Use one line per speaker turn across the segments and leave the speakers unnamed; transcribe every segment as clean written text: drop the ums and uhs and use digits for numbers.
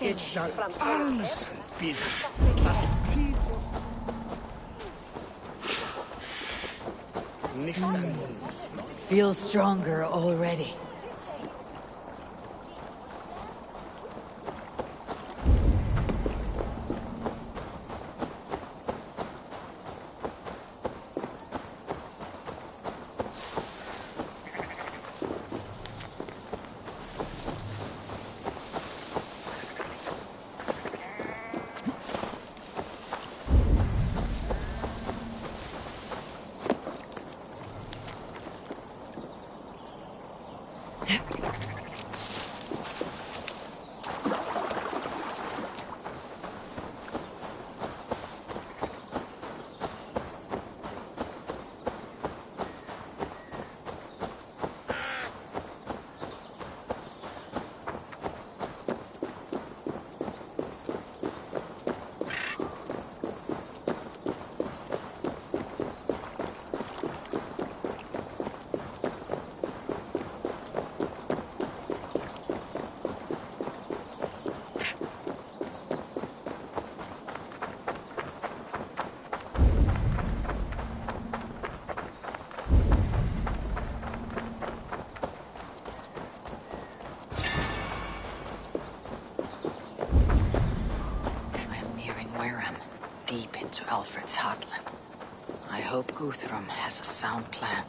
It shall always be
Feels stronger already. To Alfred's heartland. I hope Guthrum has a sound plan.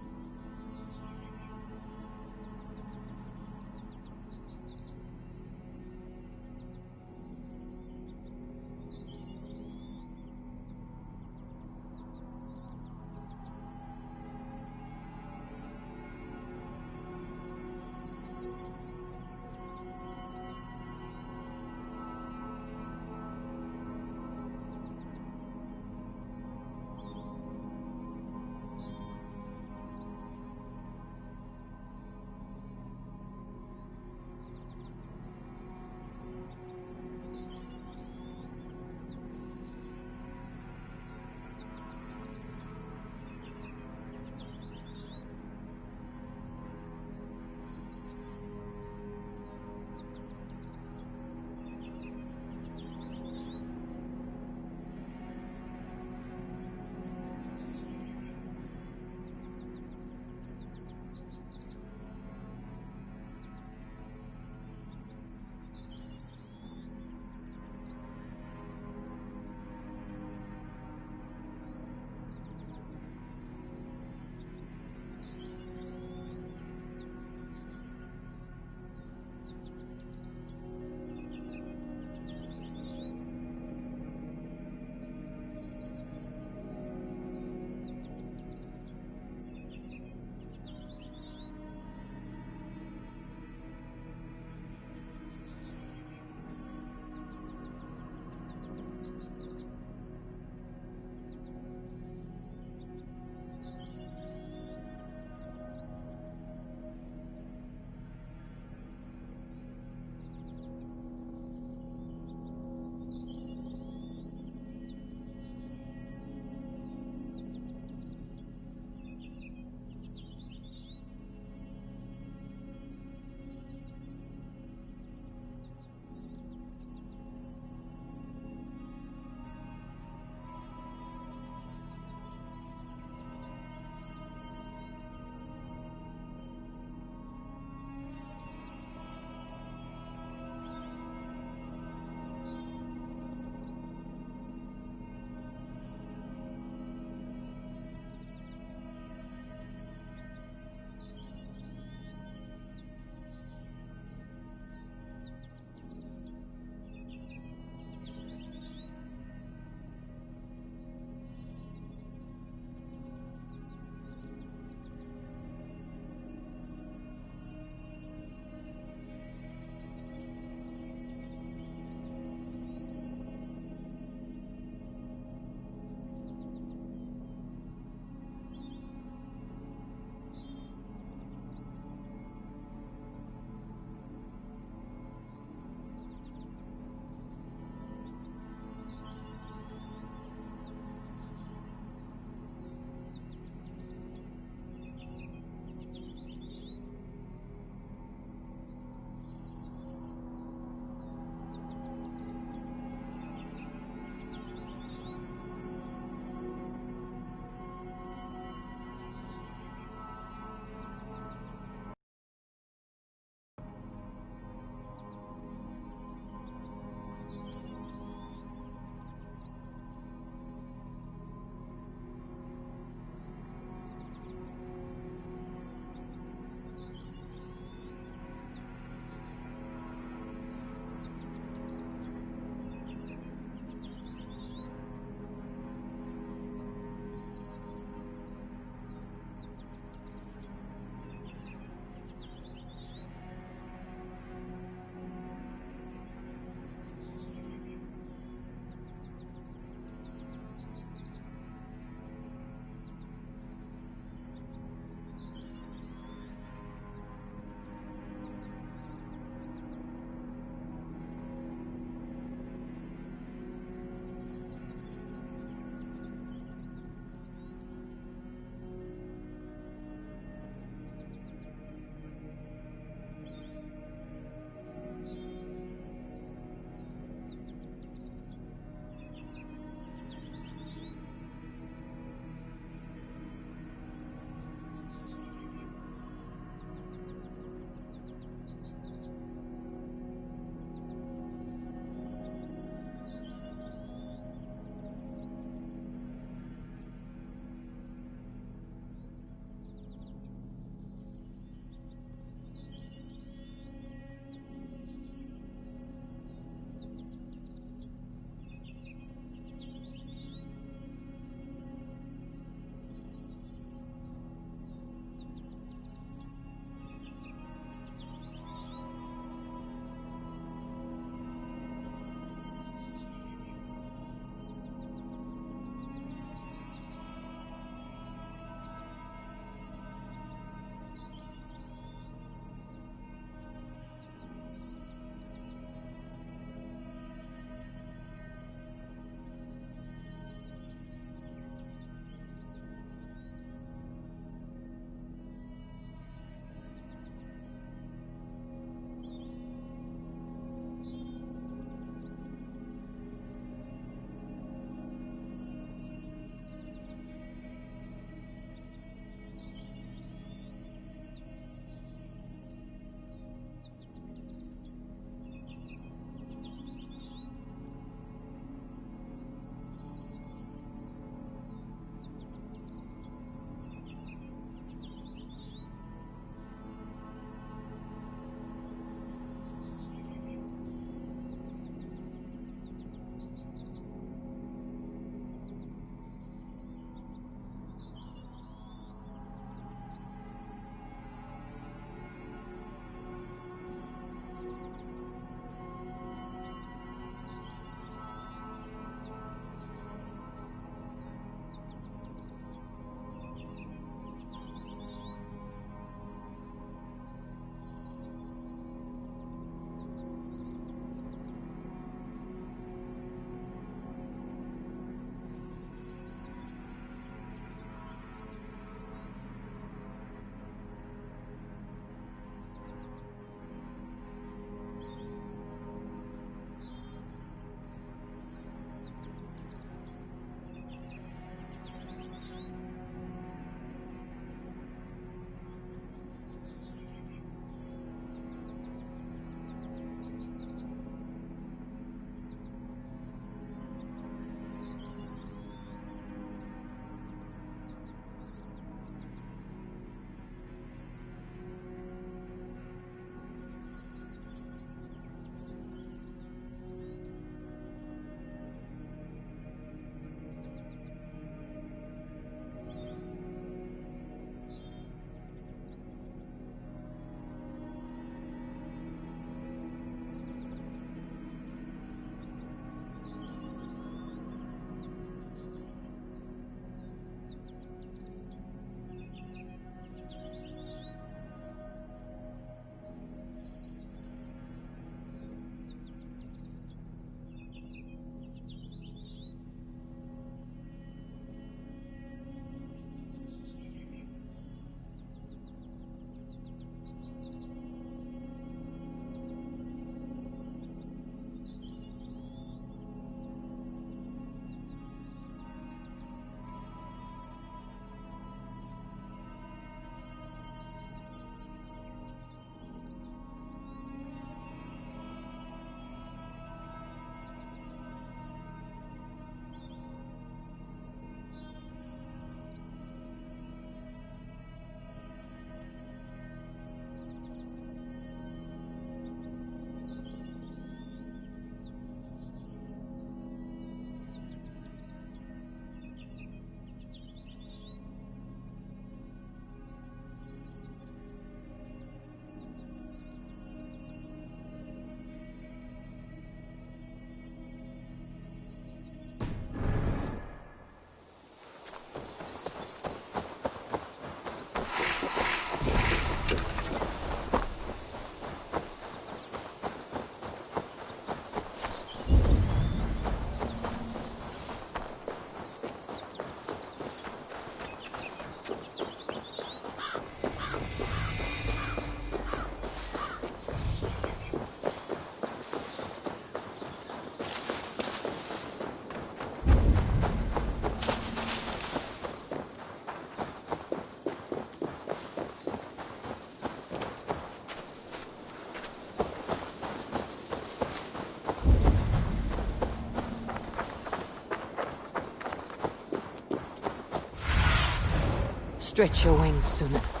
Stretch your wings, Sunan.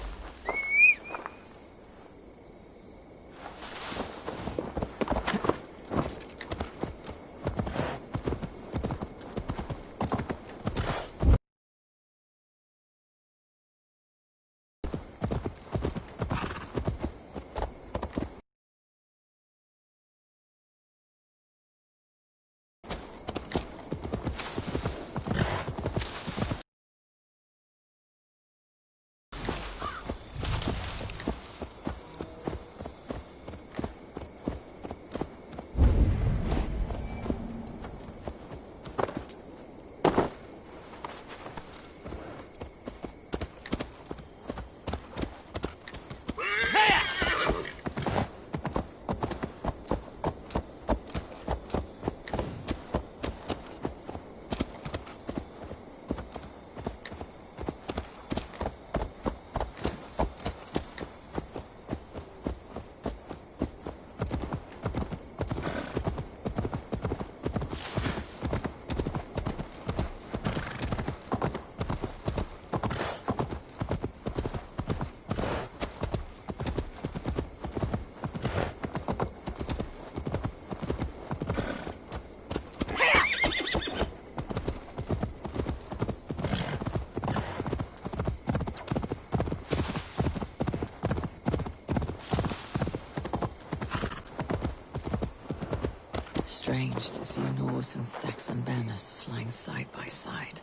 Strange to see Norse and Saxon banners flying side by side.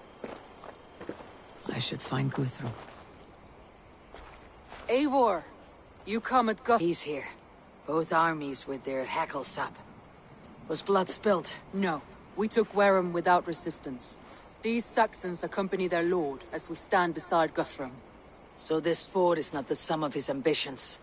I should find Guthrum.
Eivor! You come at
He's here. Both armies with their hackles up. Was blood spilled?
No. We took Wareham without resistance. These Saxons accompany their lord as we stand beside Guthrum.
So this fort is not the sum of his ambitions.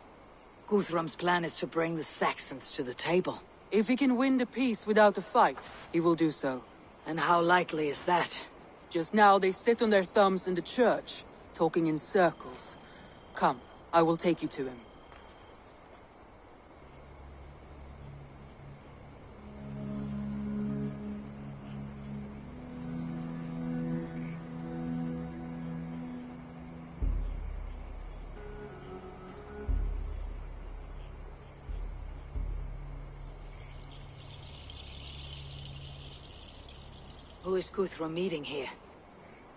Guthrum's plan is to bring the Saxons to the table.
If he can win the peace without a fight, he will do so.
And how likely is that?
Just now they sit on their thumbs in the church, talking in circles. Come, I will take you to him.
Who is Guthrum meeting here?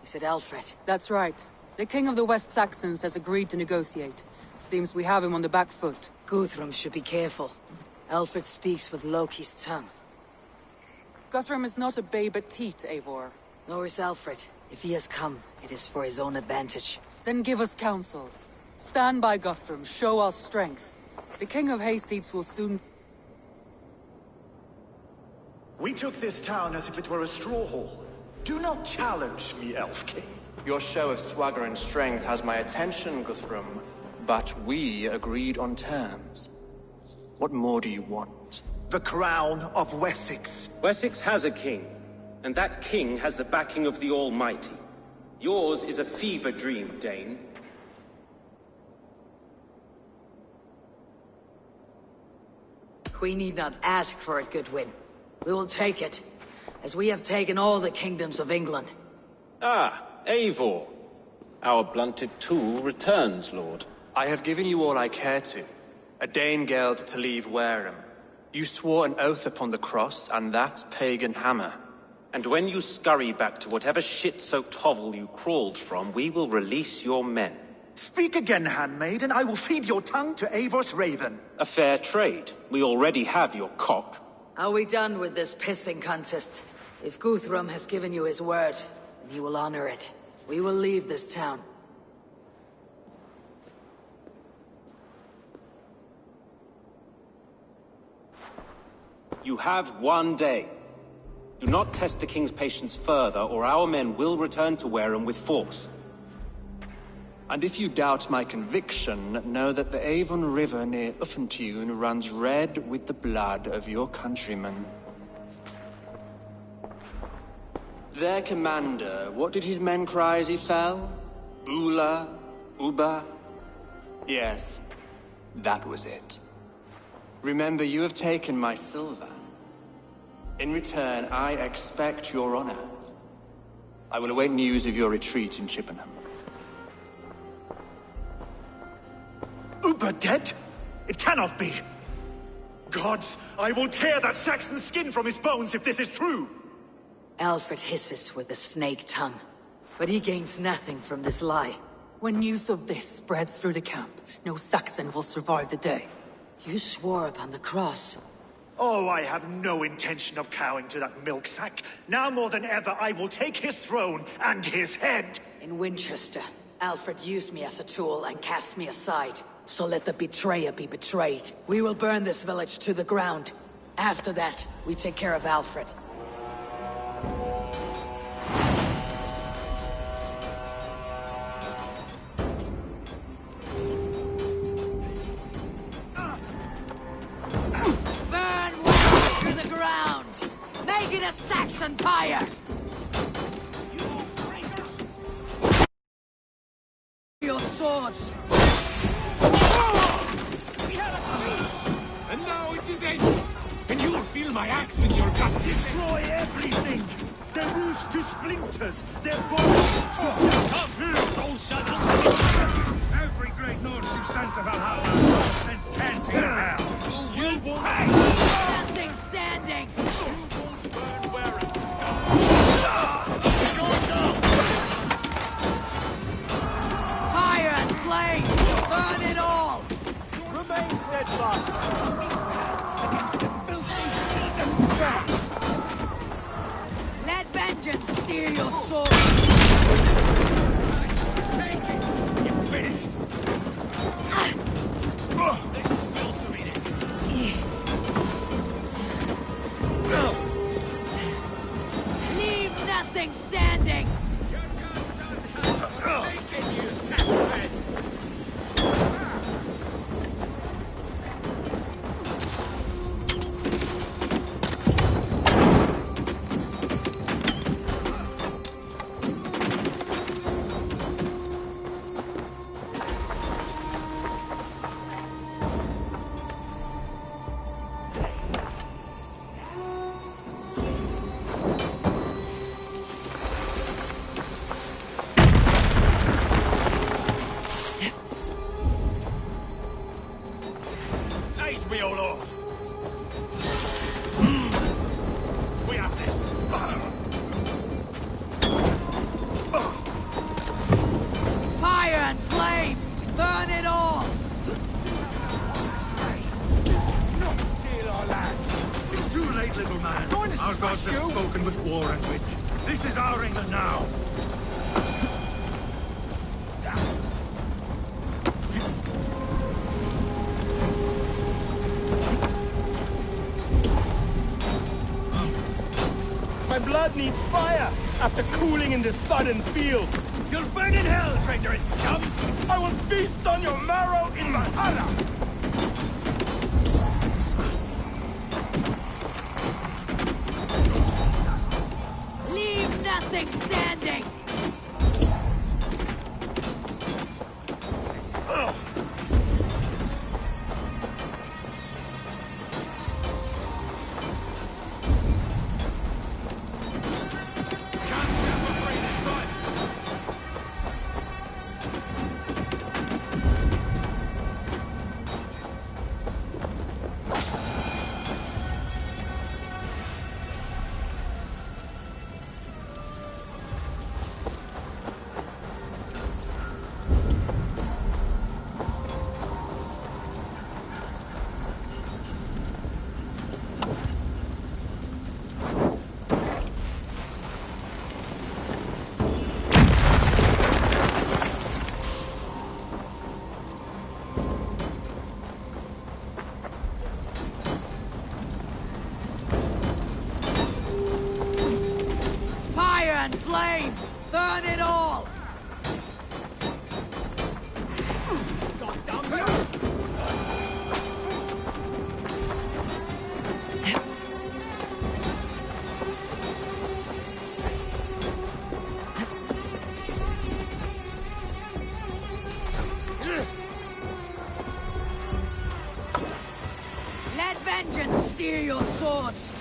Is it Alfred?
That's right. The king of the West Saxons has agreed to negotiate. Seems we have him on the back foot.
Guthrum should be careful. Alfred speaks with Loki's tongue.
Guthrum is not a babe at teat, Eivor.
Nor is Alfred. If he has come, it is for his own advantage.
Then give us counsel. Stand by Guthrum, show our strength. The king of Hayseeds will soon...
We took this town as if it were a straw hall. Do not challenge me, Elf King.
Your show of swagger and strength has my attention, Guthrum. But we agreed on terms. What more do you want?
The crown of Wessex.
Wessex has a king, and that king has the backing of the Almighty. Yours is a fever dream, Dane.
We need not ask for it, Goodwin. We will take it, as we have taken all the kingdoms of England.
Ah, Eivor. Our blunted tool returns, Lord.
I have given you all I care to. A Danegeld to leave Wareham. You swore an oath upon the cross, and that pagan hammer.
And when you scurry back to whatever shit-soaked hovel you crawled from, we will release your men.
Speak again, handmaid, and I will feed your tongue to Eivor's raven.
A fair trade. We already have your cock.
Are we done with this pissing contest? If Guthrum has given you his word, then he will honor it. We will leave this town.
You have 1 day. Do not test the king's patience further, or our men will return to Wareham with force.
And if you doubt my conviction, know that the Avon River near Uffentune runs red with the blood of your countrymen. Their commander, what did his men cry as he fell? Bula? Uba? Yes, that was it. Remember, you have taken my silver. In return, I expect your honor. I will await news of your retreat in Chippenham.
Uber dead? It cannot be. Gods, I will tear that Saxon's skin from his bones if this is true!
Alfred hisses with a snake tongue, but he gains nothing from this lie.
When news of this spreads through the camp, no Saxon will survive the day.
You swore upon the cross.
Oh, I have no intention of cowing to that milk sack. Now more than ever, I will take his throne and his head!
In Winchester, Alfred used me as a tool and cast me aside. So let the betrayer be betrayed. We will burn this village to the ground. After that, we take care of Alfred. Burn Winchester to the ground! Make it a Saxon pyre! Your swords!
We have a truce! And now it is ended! And you will feel my axe in your gut!
Destroy everything! Their roofs to splinters! Their bones to...
All shut up! Every great Norse you sent to Valhalla sent 10 to your hell! You won't pay!
Nothing standing!
You won't burn where it stopped!
Fire and flame! Burn it all!
Remain steadfast against the filthy heathen trash!
Let vengeance steer your sword!
You finished! This spills some in it!
Leave nothing standing!
Taking you, Saxon! Aid me, O Lord! We have this!
Fire and flame! Burn it all!
Not steal our land!
It's too late, little man.
Going to
Our gods
smash
have
you?
spoken with war and wit. This is our England now.
My blood needs fire after cooling in the sodden field. You'll burn in hell, traitorous scum! I will feast on your marrow in Valhalla!
Leave nothing standing! And flame! Burn it all! Let vengeance steer your swords!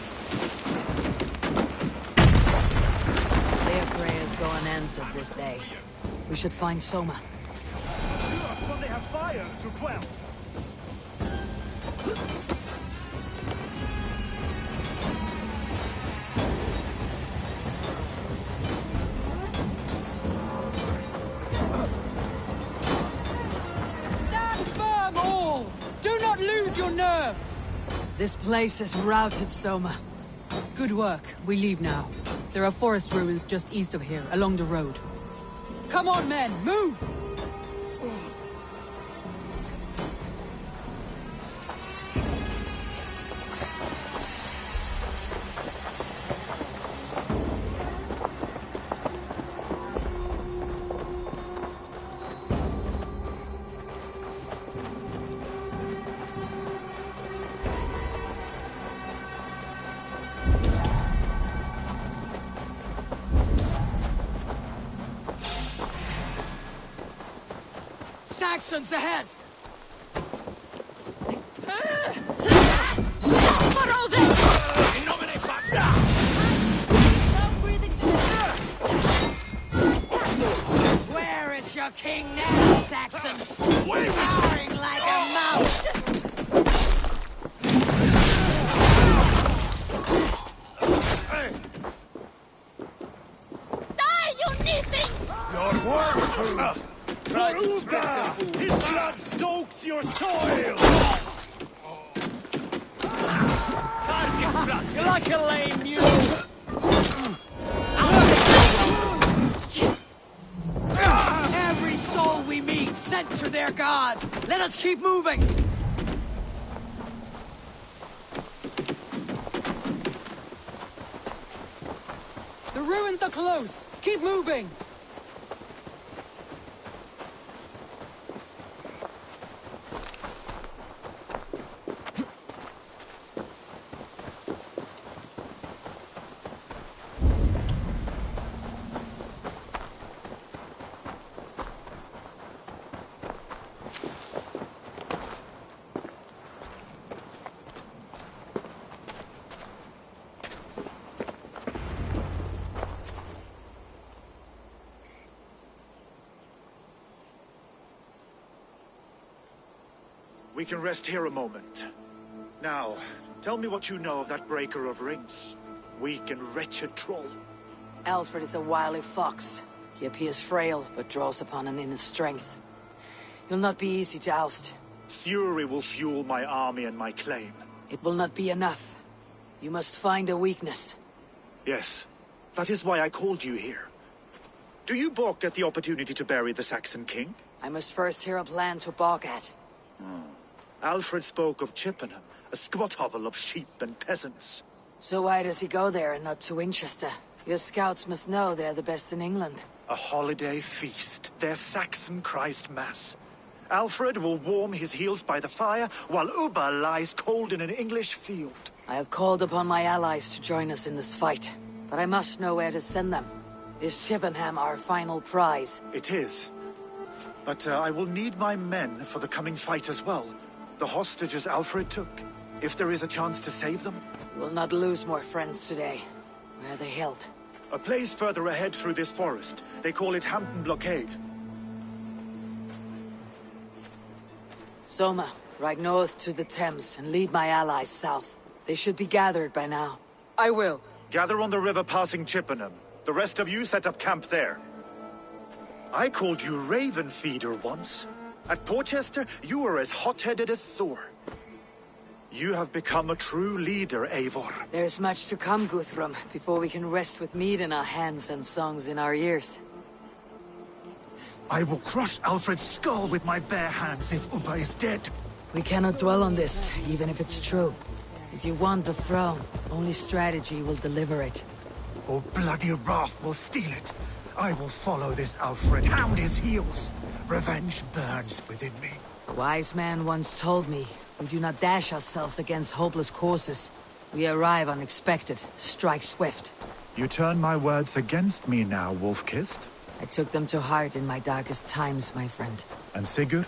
Their prayers go unanswered this day. We should find Soma.
But they have fires to quell.
nerve!
This place is routed, Soma.
Good work. We leave now. There are forest ruins just east of here, along the road. Come on, men! Move!
Saxons ahead! Where is your king now, Saxons? Towering like a mouse!
Die, you nipping!
Your work,
For Uga! His blood soaks your soil!
You're like a lame mule!
Every soul we meet sent to their god! Let us keep moving!
The ruins are close! Keep moving!
We can rest here a moment. Now, tell me what you know of that breaker of rings. Weak and wretched troll.
Alfred is a wily fox. He appears frail, but draws upon an inner strength. He'll not be easy to oust.
Fury will fuel my army and my claim.
It will not be enough. You must find a weakness.
Yes, that is why I called you here. Do you balk at the opportunity to bury the Saxon king?
I must first hear a plan to balk at.
Alfred spoke of Chippenham, a squat hovel of sheep and peasants.
So why does he go there and not to Winchester? Your scouts must know they're the best in England.
A holiday feast, their Saxon Christ Mass. Alfred will warm his heels by the fire, while Ubba lies cold in an English field.
I have called upon my allies to join us in this fight, but I must know where to send them. Is Chippenham our final prize?
It is. But I will need my men for the coming fight as well. The hostages Alfred took. If there is a chance to save them.
We'll not lose more friends today. Where are they held?
A place further ahead through this forest. They call it Hampton Blockade.
Soma, ride north to the Thames and lead my allies south. They should be gathered by now.
I will.
Gather on the river passing Chippenham. The rest of you set up camp there. I called you Raven Feeder once. At Porchester, you were as hot-headed as Thor. You have become a true leader, Eivor.
There's much to come, Guthrum, before we can rest with meat in our hands and songs in our ears.
I will crush Alfred's skull with my bare hands if Ubba is dead.
We cannot dwell on this, even if it's true. If you want the throne, only strategy will deliver it.
Or bloody wrath will steal it. I will follow this Alfred, hound his heels. Revenge burns within me.
A wise man once told me, we do not dash ourselves against hopeless courses. We arrive unexpected, strike swift.
You turn my words against me now, Wolf-Kissed.
I took them to heart in my darkest times, my friend.
And Sigurd?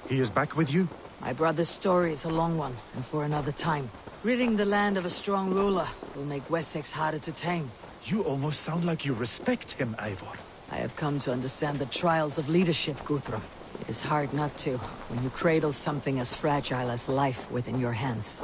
He is back with you?
My brother's story is a long one, and for another time. Ridding the land of a strong ruler will make Wessex harder to tame.
You almost sound like you respect him, Eivor.
I have come to understand the trials of leadership, Guthrum. It is hard not to, when you cradle something as fragile as life within your hands.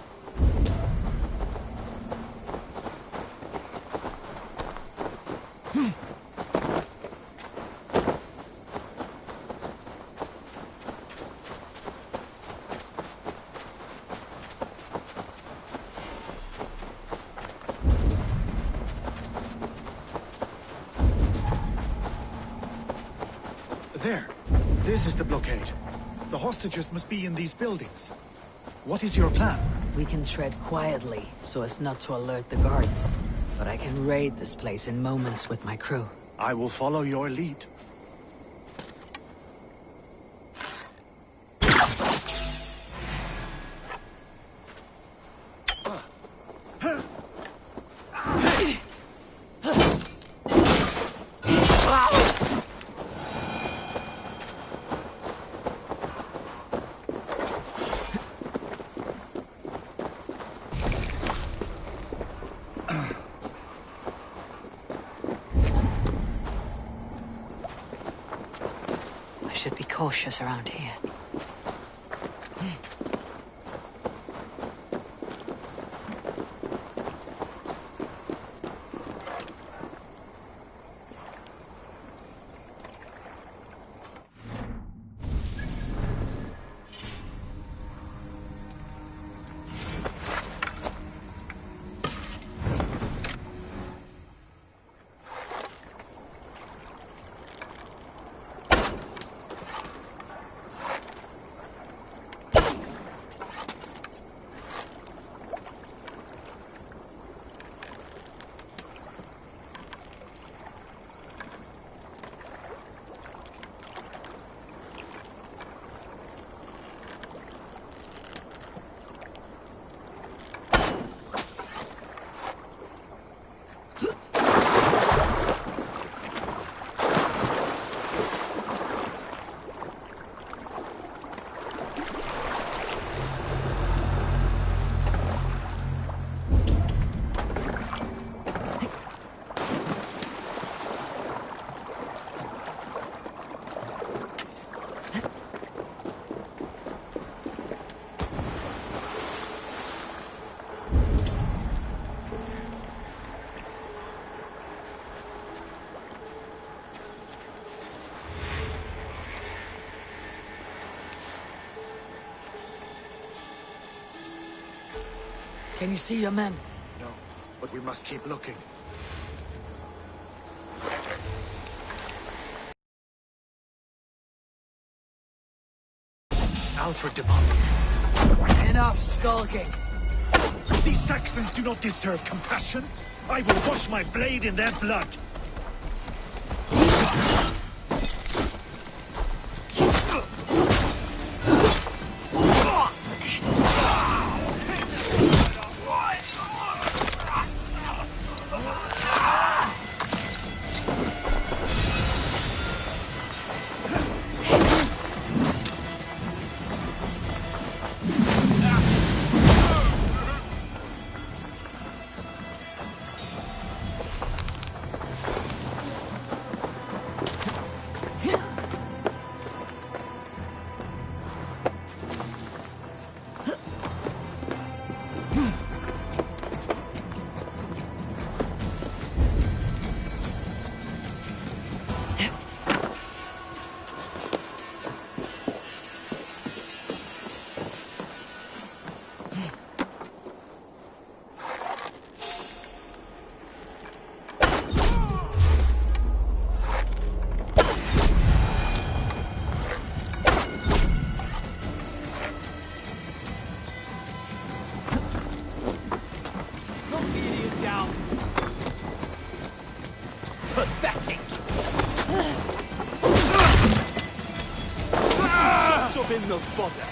This is the blockade. The hostages must be in these buildings. What is your plan?
We can tread quietly, so as not to alert the guards. But I can raid this place in moments with my crew.
I will follow your lead.
Should be cautious around here. Can you see your men?
No, but we must keep looking. Alfred de Bock.
Enough skulking.
These Saxons do not deserve compassion. I will wash my blade in their blood.
Pathetic! Shut up in the fodder!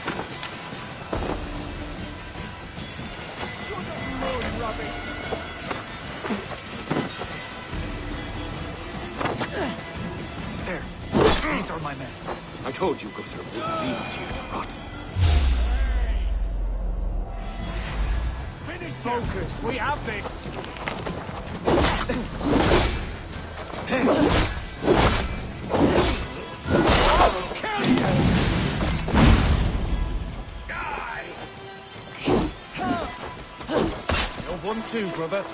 There. These are my men.
I told you, Guthrum, wouldn't leave us here to rot.
Focus, we have this! Kill you! Die! You're one too, brother.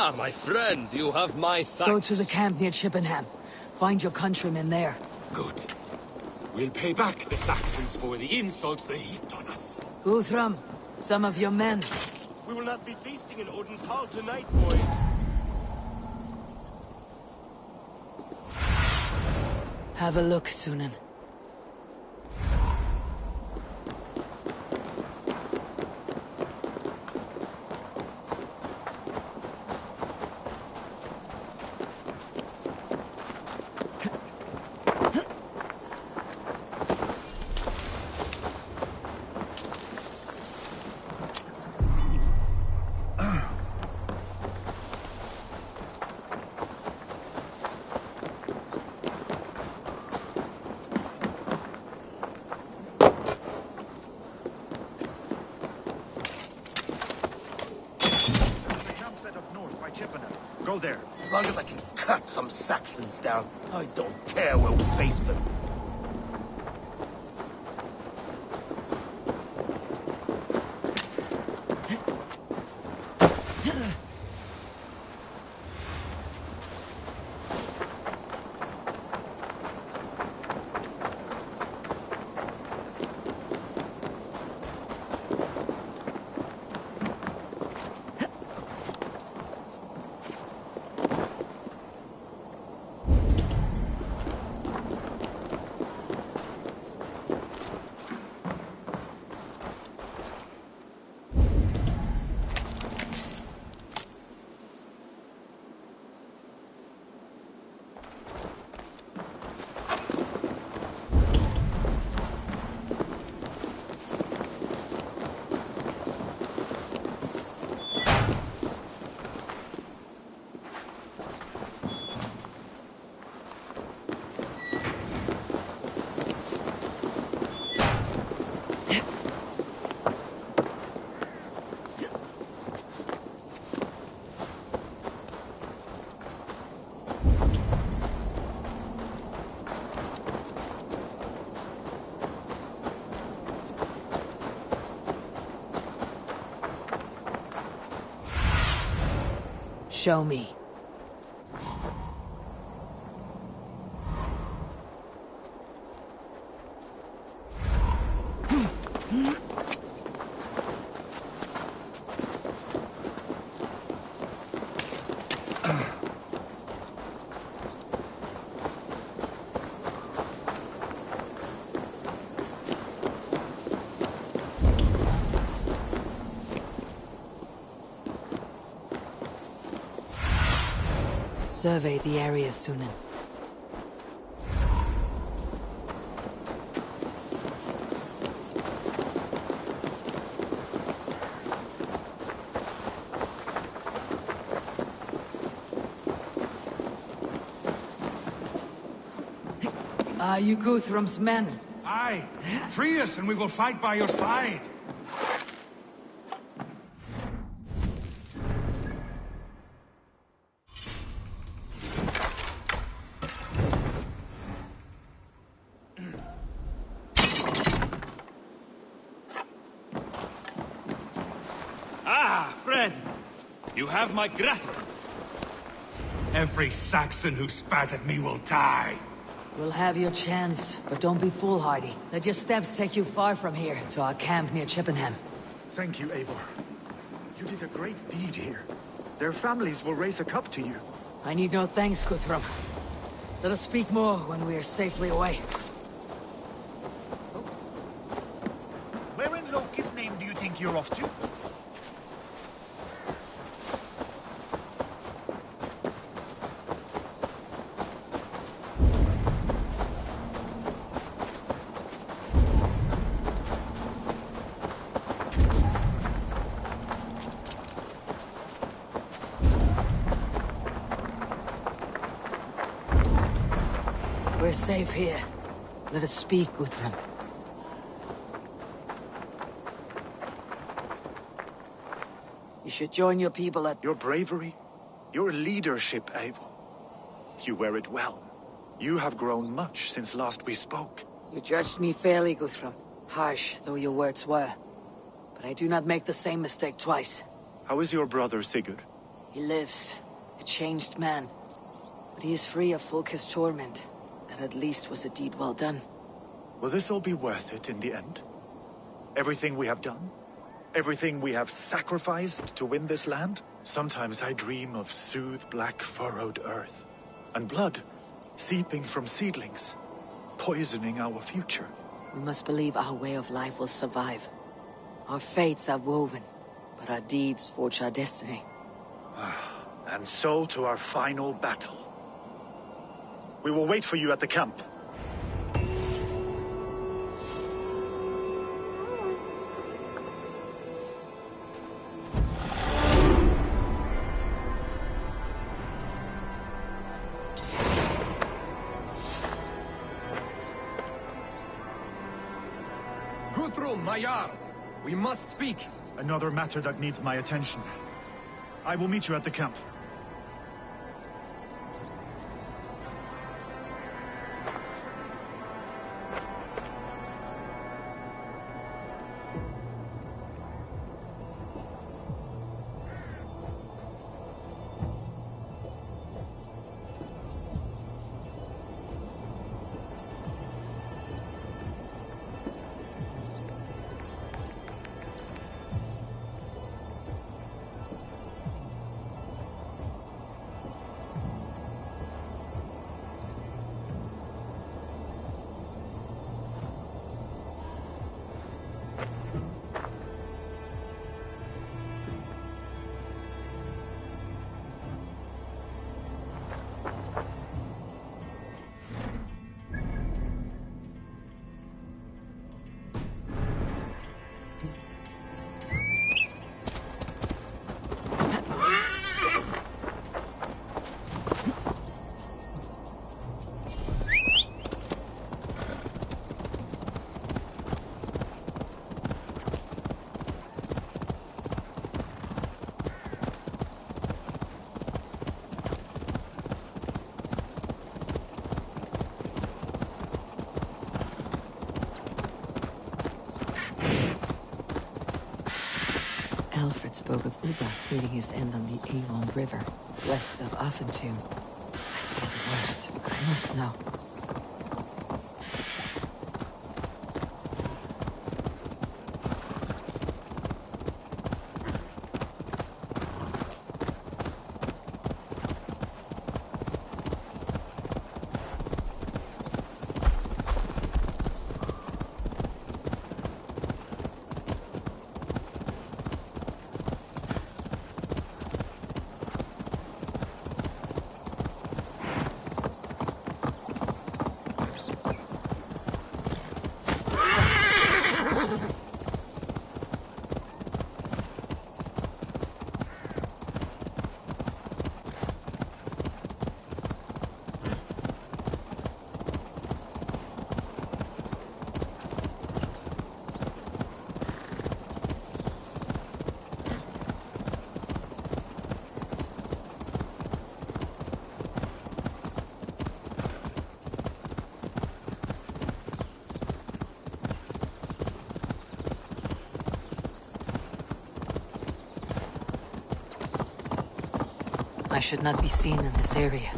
Ah, my friend, you have my thanks.
Go to the camp near Chippenham. Find your countrymen there.
Good. We'll pay back the Saxons for the insults they heaped on us.
Guthrum, some of your men.
We will not be feasting in Odin's hall tonight, boys.
Have a look, Sunan.
Go there.
As long as I can cut some Saxons down, I don't care where we face them.
Show me. Survey the area, Sunan. Are you Guthrum's men?
Aye. Free us and we will fight by your side.
Friend, you have my gratitude.
Every Saxon who spat at me will die.
You'll have your chance, but don't be foolhardy. Let your steps take you far from here, to our camp near Chippenham.
Thank you, Eivor. You did a great deed here. Their families will raise a cup to you.
I need no thanks, Guthrum. Let us speak more when we are safely away.
Where in Loki's name do you think you're off to?
We're safe here. Let us speak, Guthrum. You should join your people at...
Your bravery, your leadership, Eivor. You wear it well. You have grown much since last we spoke.
You judged me fairly, Guthrum. Harsh though your words were. But I do not make the same mistake twice.
How is your brother, Sigurd?
He lives, a changed man. But he is free of Fulka's torment. That at least was a deed well done.
Will this all be worth it in the end? Everything we have done? Everything we have sacrificed to win this land? Sometimes I dream of soothed black furrowed earth. And blood seeping from seedlings, poisoning our future.
We must believe our way of life will survive. Our fates are woven, but our deeds forge our destiny.
And so to our final battle. We will wait for you at the camp.
Guthrum, Mayar! We must speak!
Another matter that needs my attention. I will meet you at the camp.
Alfred spoke of Uba meeting his end on the Avon River, west of Affentoon. I fear the worst. I must know. I should not be seen in this area.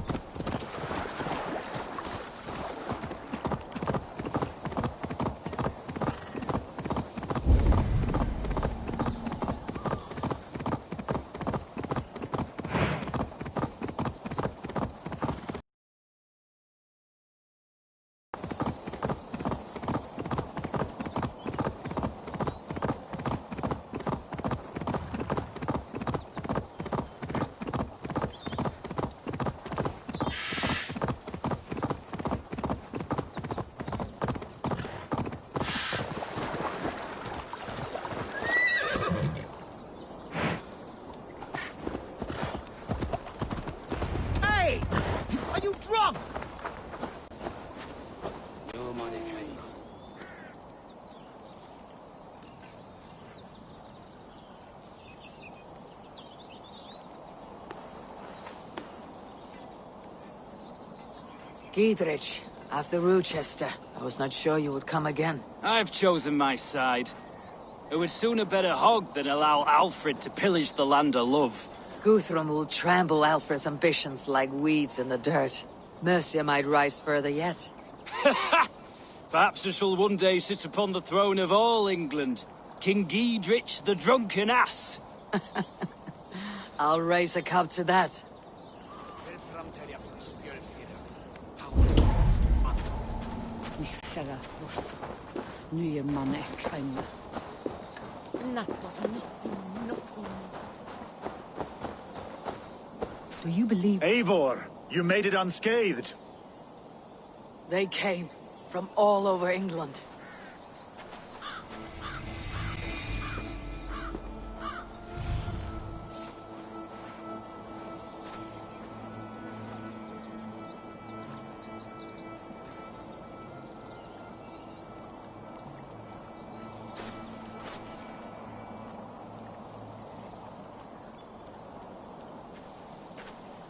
Giedrich, after Rochester, I was not sure you would come again.
I've chosen my side. It would sooner bet a hog than allow Alfred to pillage the land of love.
Guthrum will trample Alfred's ambitions like weeds in the dirt. Mercia might rise further yet.
Perhaps I shall one day sit upon the throne of all England. King Giedrich the drunken ass.
I'll raise a cup to that.
Do you believe...
Eivor, you made it unscathed.
They came from all over England.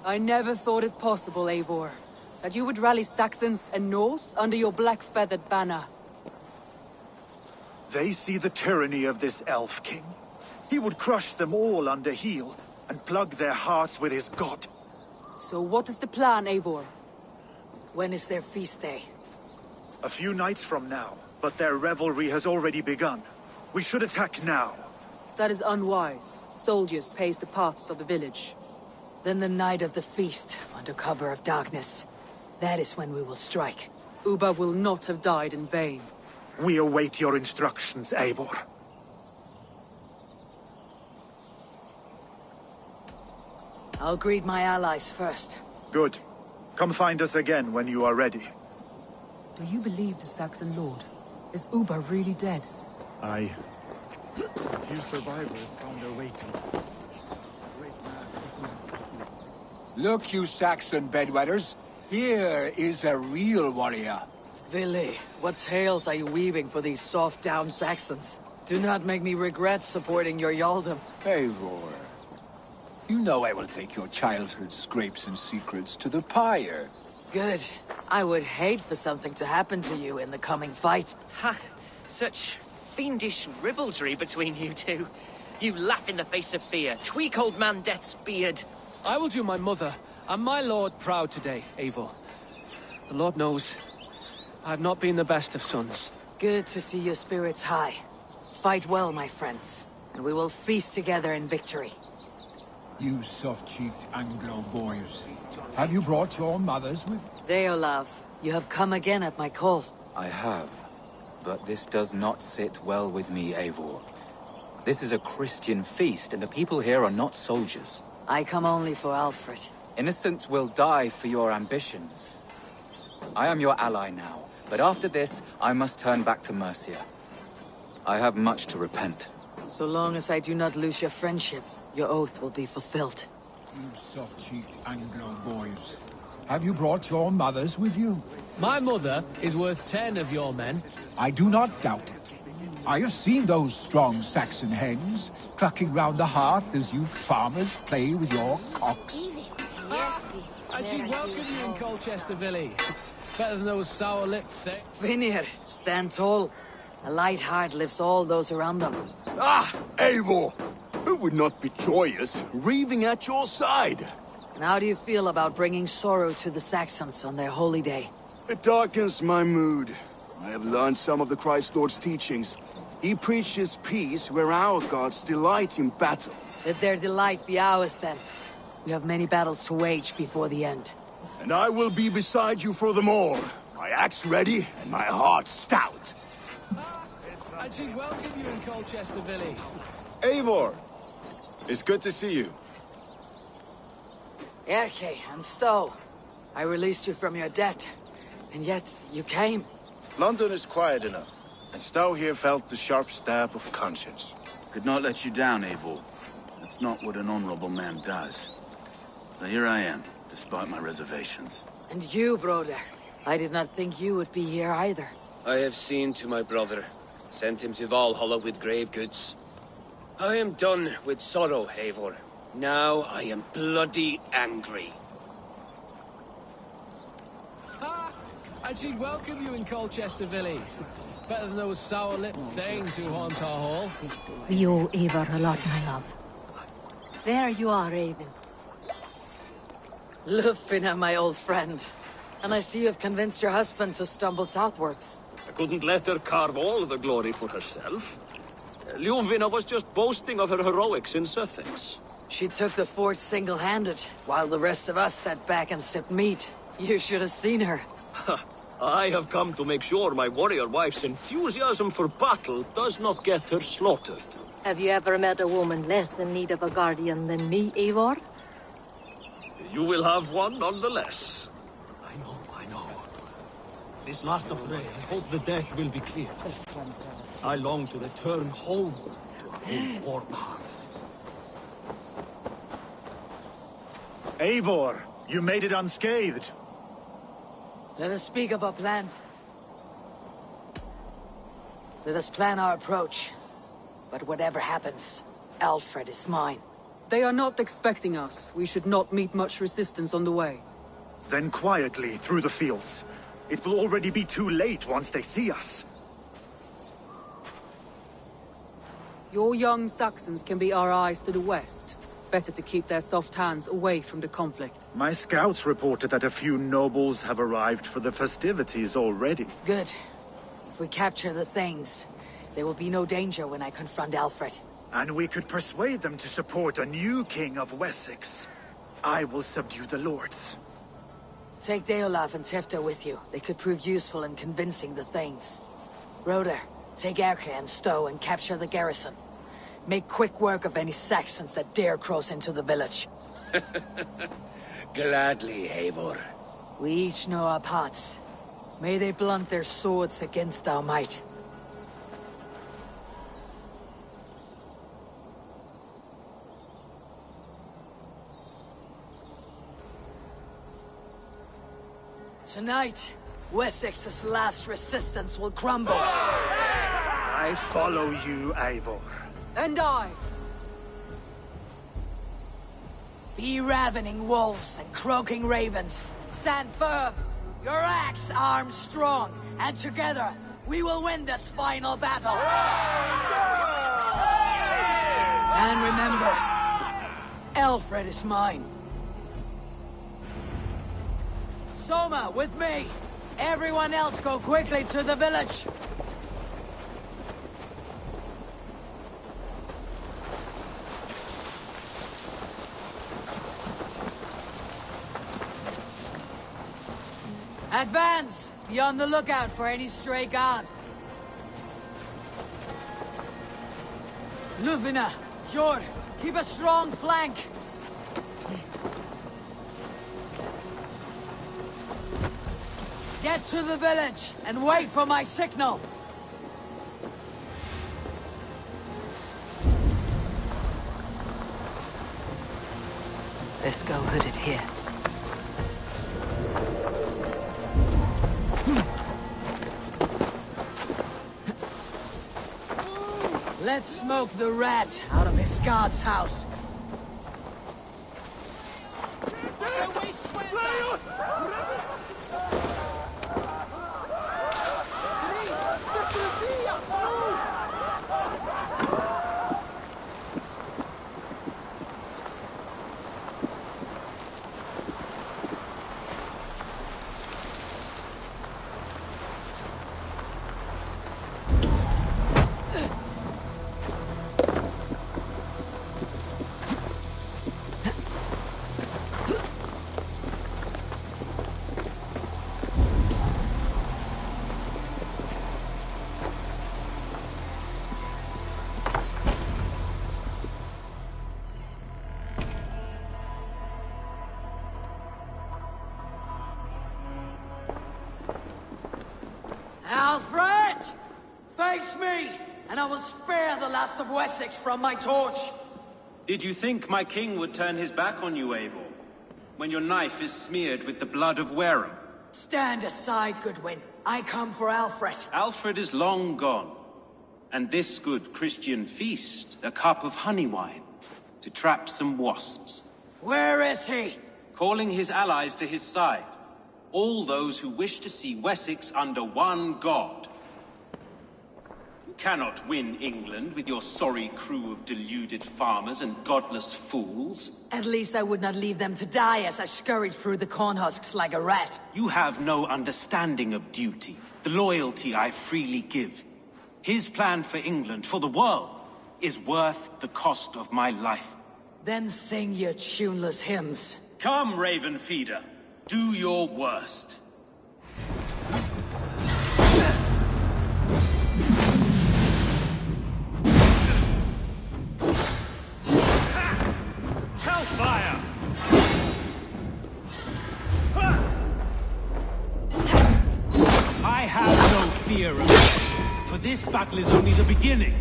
I never thought it possible, Eivor, that you would rally Saxons and Norse under your black-feathered banner.
They see the tyranny of this elf king. He would crush them all under heel and plug their hearts with his god.
So what is the plan, Eivor?
When is their feast day?
A few nights from now, but their revelry has already begun. We should attack now.
That is unwise. Soldiers pace the paths of the village.
Then the night of the feast, under cover of darkness. That is when we will strike.
Ubba will not have died in vain.
We await your instructions, Eivor.
I'll greet my allies first.
Good. Come find us again when you are ready.
Do you believe the Saxon lord? Is Ubba really dead?
A few survivors found their way to...
Look, you Saxon bedwetters. Here is a real warrior.
Vili, what tales are you weaving for these soft-down Saxons? Do not make me regret supporting your Yaldum.
Eivor, you know I will take your childhood scrapes and secrets to the pyre.
Good. I would hate for something to happen to you in the coming fight.
Ha! Such fiendish ribaldry between you two. You laugh in the face of fear, tweak old man Death's beard.
I will do my mother and my lord proud today, Eivor. The Lord knows I have not been the best of sons.
Good to see your spirits high. Fight well, my friends, and we will feast together in victory.
You soft-cheeked Anglo boys. Have you brought your mothers with?
Deolav, you have come again at my call.
I have, but this does not sit well with me, Eivor. This is a Christian feast, and the people here are not soldiers.
I come only for Alfred.
Innocents will die for your ambitions. I am your ally now, but after this, I must turn back to Mercia. I have much to repent.
So long as I do not lose your friendship, your oath will be fulfilled.
You soft-cheeked Anglo boys. Have you brought your mothers with you?
My mother is worth 10 of your men.
I do not doubt it. I have seen those strong Saxon hens clucking round the hearth as you farmers play with your cocks.
And she'd welcome you in Colchester, Vili. Better than those sour-lipped things.
Vinir, stand tall. A light heart lifts all those around them.
Ah, Eivor! Who would not be joyous, raving at your side?
And how do you feel about bringing sorrow to the Saxons on their holy day?
It darkens my mood. I have learned some of the Christ Lord's teachings. He preaches peace where our gods delight in battle.
Let their delight be ours, then. We have many battles to wage before the end.
And I will be beside you for them all. My axe ready and my heart stout.
And she'd welcome you in Colchester, Vili.
Eivor! It's good to see you.
Erke and Stowe. I released you from your debt. And yet, you came.
London is quiet enough. And Stowe here felt the sharp stab of conscience.
Could not let you down, Eivor. That's not what an honorable man does. So here I am, despite my reservations.
And you, brother. I did not think you would be here either.
I have seen to my brother. Sent him to Valhalla with grave goods. I am done with sorrow, Eivor. Now I am bloody angry.
And she'd welcome you in Colchester, Vili. Better than those sour-lipped thanes who haunt our hall.
You owe Eivor a lot, my love. There you are, Raven.
Lufina, my old friend. And I see you've convinced your husband to stumble southwards.
I couldn't let her carve all the glory for herself. Ljuvina was just boasting of her heroics in Sussex.
She took the fort single-handed, while the rest of us sat back and sipped meat. You should have seen her.
I have come to make sure my warrior wife's enthusiasm for battle does not get her slaughtered.
Have you ever met a woman less in need of a guardian than me, Eivor?
You will have one nonetheless.
I know. This last affray, I hope the debt will be cleared. I long to return home to a home warm heart.
Eivor, you made it unscathed.
Let us speak of our plan. Let us plan our approach. But whatever happens, Alfred is mine.
They are not expecting us. We should not meet much resistance on the way.
Then quietly through the fields. It will already be too late once they see us.
Your young Saxons can be our eyes to the west. Better to keep their soft hands away from the conflict.
My scouts reported that a few nobles have arrived for the festivities already.
Good. If we capture the Thanes, there will be no danger when I confront Alfred.
And we could persuade them to support a new king of Wessex. I will subdue the lords.
Take Deolaf and Tifta with you. They could prove useful in convincing the Thanes. Roder, take Erke and Stowe and capture the garrison. Make quick work of any Saxons that dare cross into the village.
Gladly, Eivor.
We each know our parts. May they blunt their swords against our might. Tonight, Wessex's last resistance will crumble.
I follow you, Eivor.
And I.
Be ravening wolves and croaking ravens. Stand firm. Your axe armed strong. And together, we will win this final battle. And remember, Alfred is mine. Soma, with me! Everyone else go quickly to the village! Advance! Be on the lookout for any stray guards. Lufina, Jord, keep a strong flank! Get to the village, and wait for my signal! Let's go hooded here. Let's smoke the rat out of his guard's house. Alfred! Face me, and I will spare the last of Wessex from my torch!
Did you think my king would turn his back on you, Eivor? When your knife is smeared with the blood of Wareham?
Stand aside, Goodwin. I come for Alfred.
Alfred is long gone. And this good Christian feast, a cup of honey wine, to trap some wasps.
Where is he?
Calling his allies to his side. All those who wish to see Wessex under one god. cannot win England with your sorry crew of deluded farmers and godless fools.
At least I would not leave them to die as I scurried through the corn husks like a rat.
You have no understanding of duty, the loyalty I freely give. His plan for England, for the world, is worth the cost of my life.
Then sing your tuneless hymns.
Come, Raven Feeder. Do your worst.
Hellfire!
I have no fear of it, for this battle is only the beginning.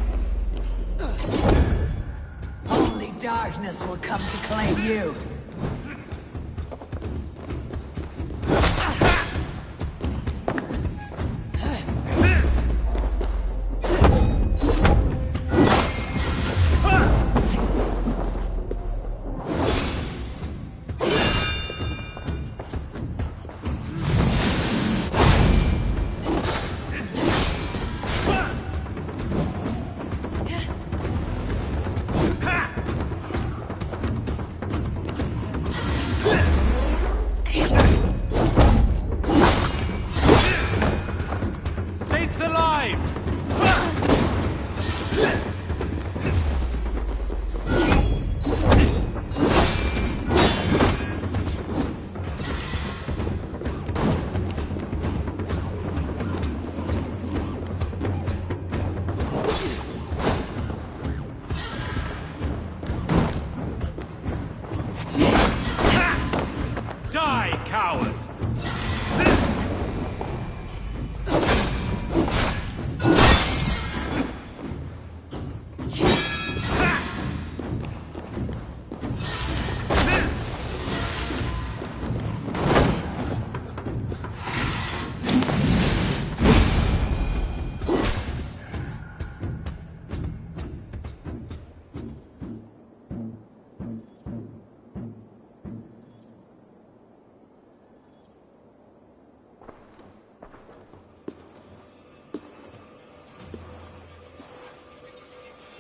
Only darkness will come to claim you.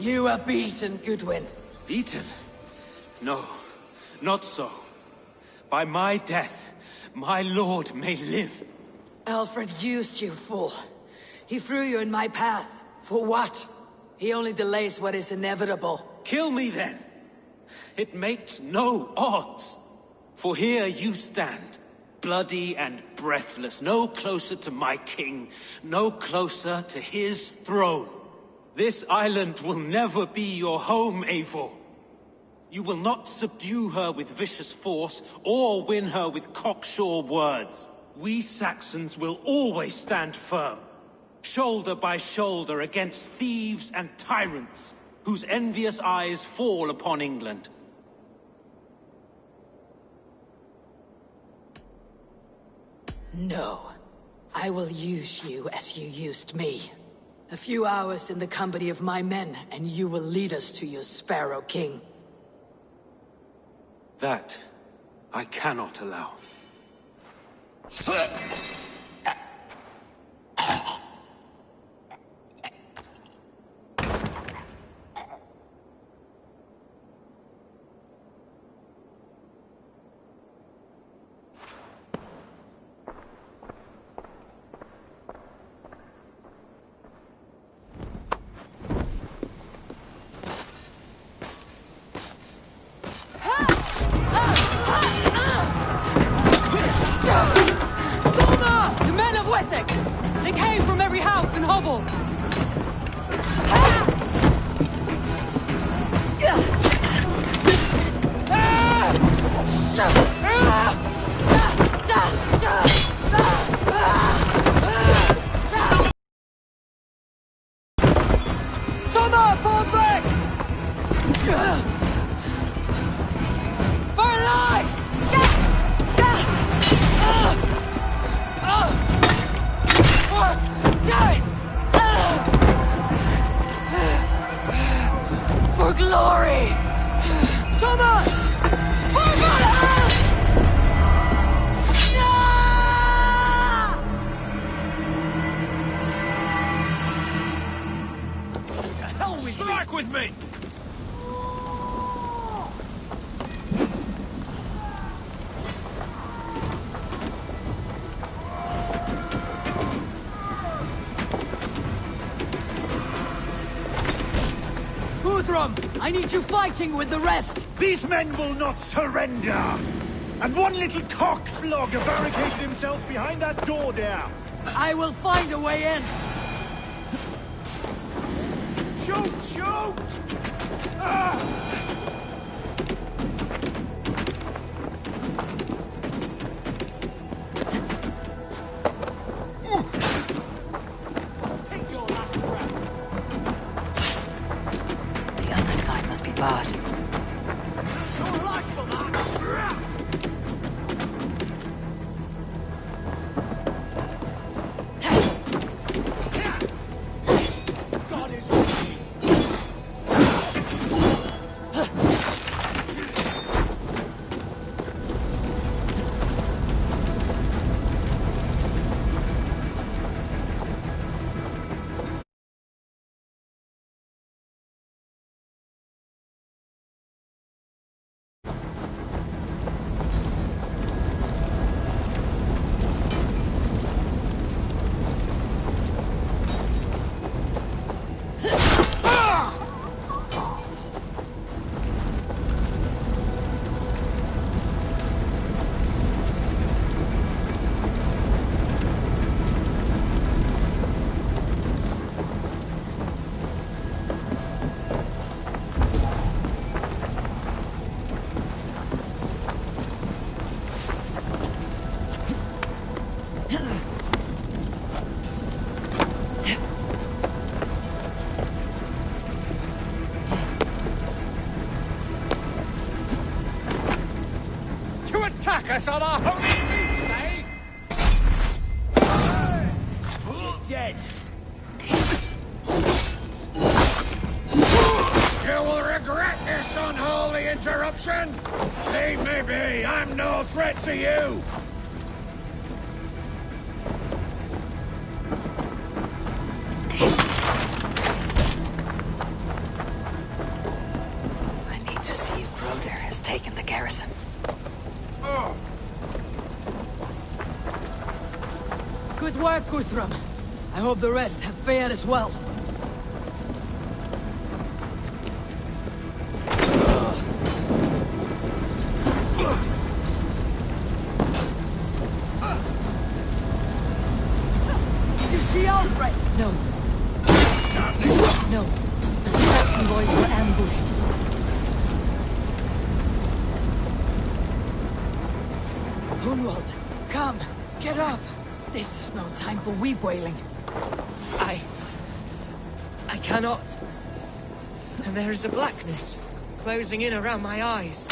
You are beaten, Goodwin.
Beaten? No, not so. By my death, my lord may live.
Alfred used you, fool. He threw you in my path. For what? He only delays what is inevitable.
Kill me then. It makes no odds. For here you stand, bloody and breathless, no closer to my king, no closer to his throne. This island will never be your home, Eivor. You will not subdue her with vicious force, or win her with cocksure words. We Saxons will always stand firm, shoulder by shoulder against thieves and tyrants, whose envious eyes fall upon England.
No. I will use you as you used me. A few hours in the company of my men, and you will lead us to your Sparrow King.
That I cannot allow.
They came from every house and hovel! Sona, fall back! For life! For glory! Sona! For Valhalla!
I need you fighting with the rest!
These men will not surrender! And one little cockflogger barricaded himself behind that door there!
I will find a way in!
Shoot! Shoot! Ah!
The other side must be barred.
Us on our holy feast, eh? You're dead.
You will regret this unholy interruption! Leave me be! I'm no threat to you!
I need to see if Broder has taken the garrison. Good work, Guthrum. I hope the rest have fared as well. Did you see Alfred? No. No. The Saxon boys were ambushed. Hunwald, come, get up. This is no time for weep wailing.
I cannot. And there is a blackness closing in around my eyes.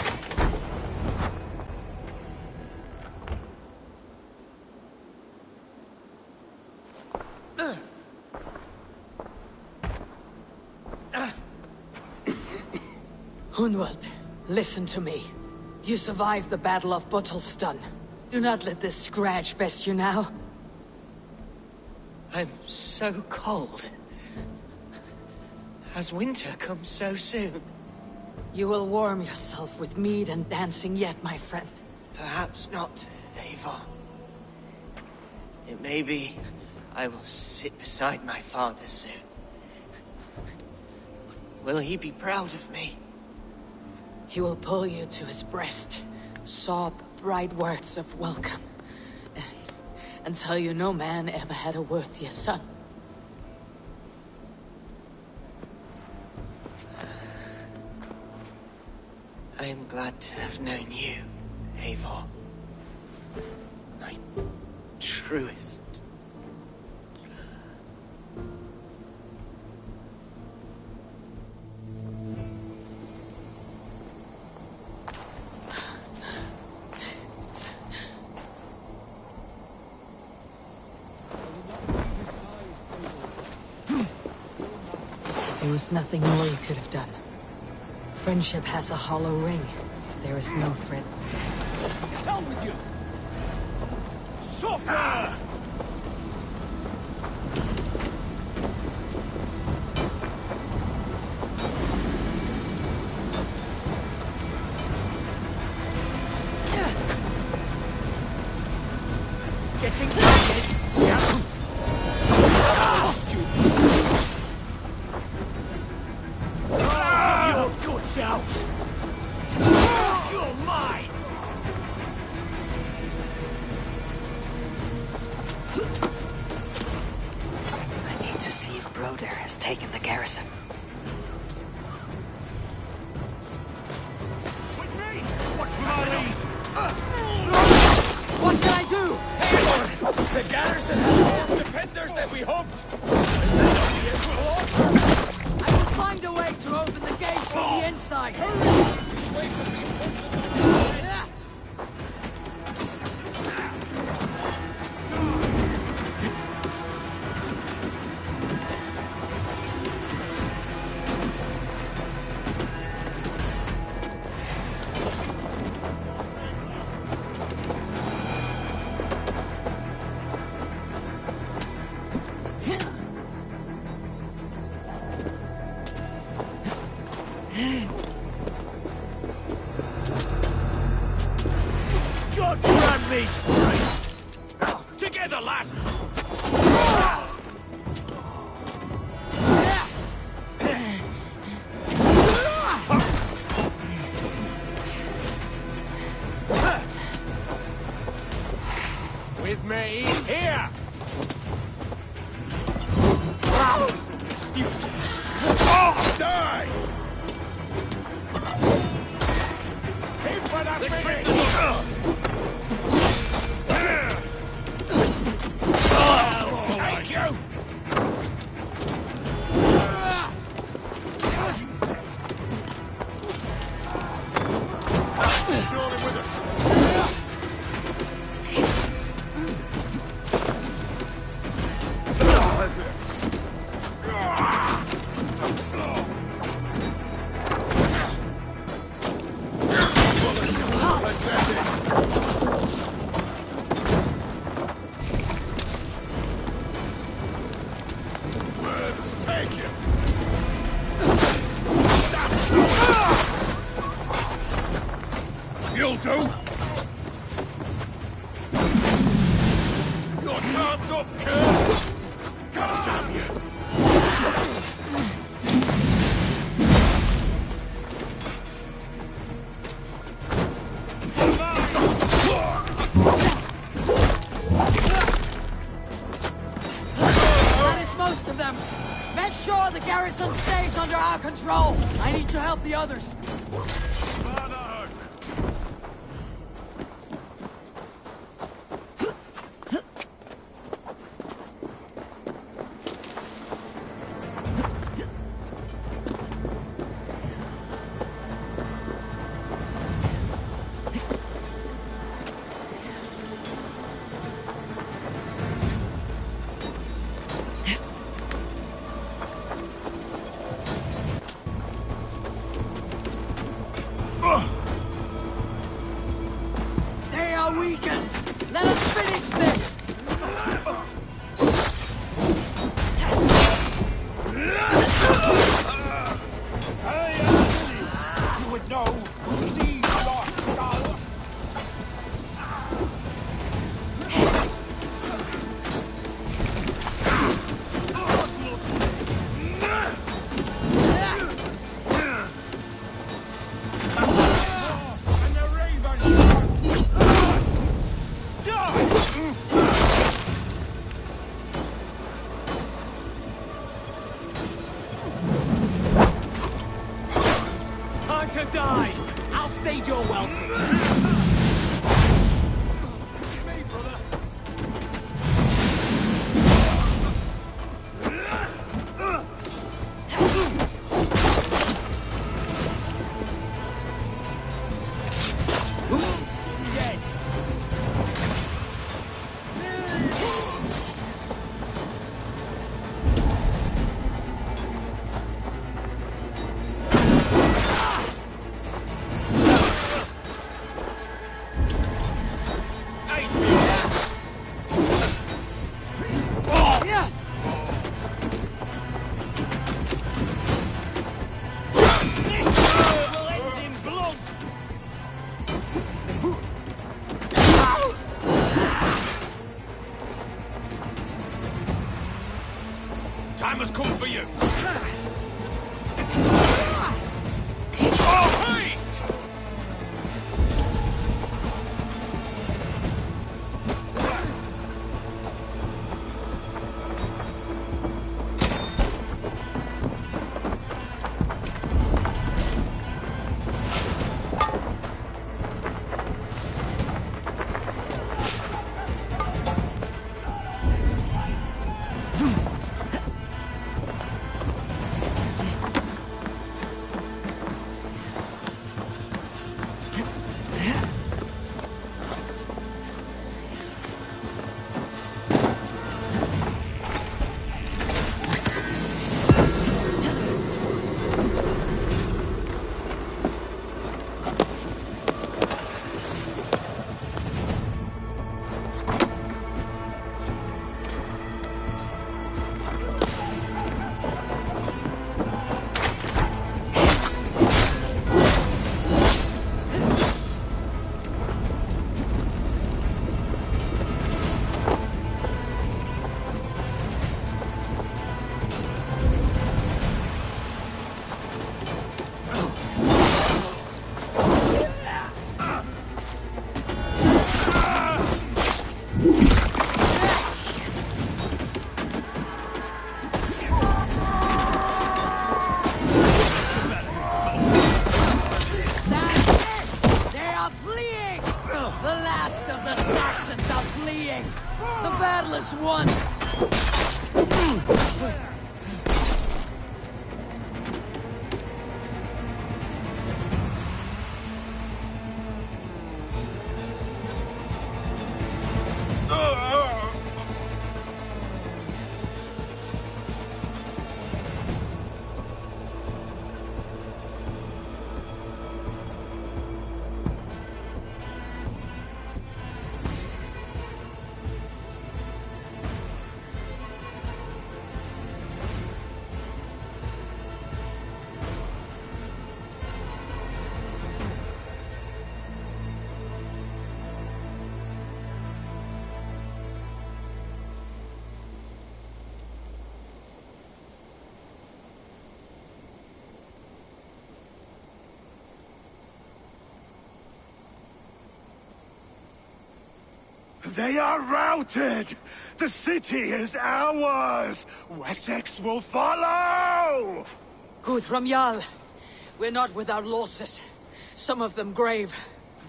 Hunwald, listen to me. You survived the Battle of Botolfston. Do not let this scratch best you now.
I'm so cold. Has winter come so soon?
You will warm yourself with mead and dancing yet, my friend.
Perhaps not, Eivor. It may be I will sit beside my father soon. Will he be proud of me?
He will pull you to his breast, sob bright words of welcome, and tell you no man ever had a worthier son.
I am glad to have known you, Eivor. My truest.
There was nothing more you could have done. Friendship has a hollow ring. There is no threat.
To hell with you! Suffer!
Getting targeted. Yeah.
Lost you!
garrison has more defenders than we hoped.
I will find a way to open the gates from the inside.
This way some reinforcements on our way.
God grant me strength! Together, lad!
With me, here!
You oh, die!
Aim for that
Let's rip
finish!
the
Thank you!
surely with us. You'll do. Your time's up, curse! God damn you!
That is most of them. Make sure the garrison stays under our control. I need to help the others. They are weakened. Let us finish this.
You would know. Leave your skull.
And the raven!
Time to die! I'll stage your welcome.
Me, brother!
Dead.
Yeah.
Will end in blood.
Time has come for you. Oh, hey!
fleeing! The last of the Saxons are fleeing! The battle is won!
They are routed! The city is ours! Wessex will follow!
Guthrum Jarl, we're not without losses. Some of them grave.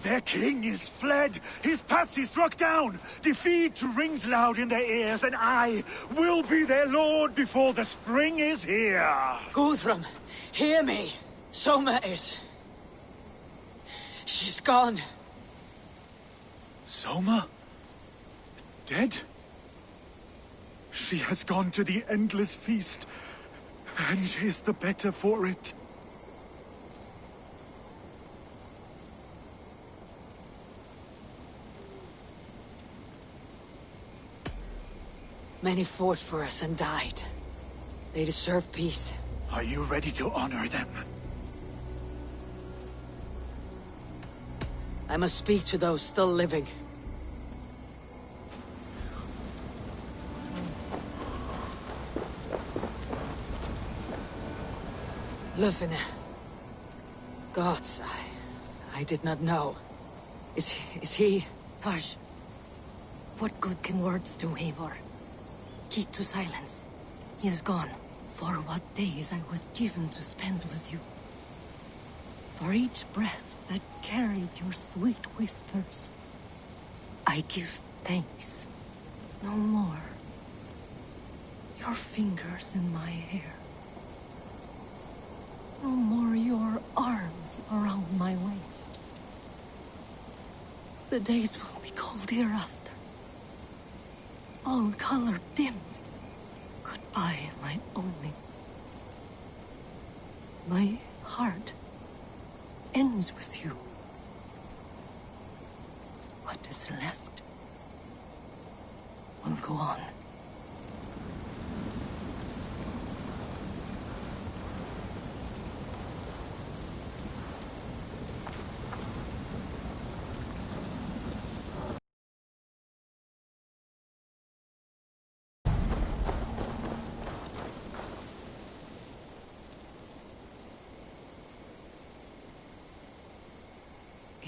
Their king is fled! His patsy struck down! Defeat rings loud in their ears, and I will be their lord before the spring is here!
Guthrum, hear me! Soma is... she's gone.
Soma? Dead? She has gone to the endless feast, and is the better for it.
Many fought for us and died. They deserve peace.
Are you ready to honor them?
I must speak to those still living. Lufina. Gods, I did not know. Is he...
Hush. What good can words do, Eivor? Keep to silence. He is gone. For what days I was given to spend with you. For each breath that carried your sweet whispers. I give thanks. No more. Your fingers in my hair. No more your arms around my waist. The days will be cold hereafter. All color dimmed. Goodbye, my only. My heart ends with you. What is left will go on.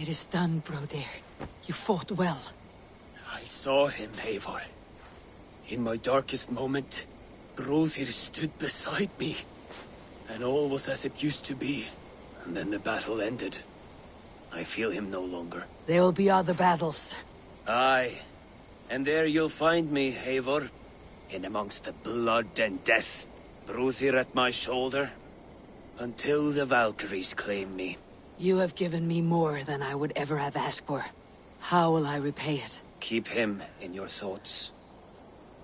It is done, Brodir. You fought well.
I saw him, Eivor. In my darkest moment, Brodir stood beside me. And all was as it used to be. And then the battle ended. I feel him no longer.
There will be other battles.
Aye. And there you'll find me, Eivor. In amongst the blood and death. Brodir at my shoulder. Until the Valkyries claim me.
You have given me more than I would ever have asked for. How will I repay it?
Keep him in your thoughts.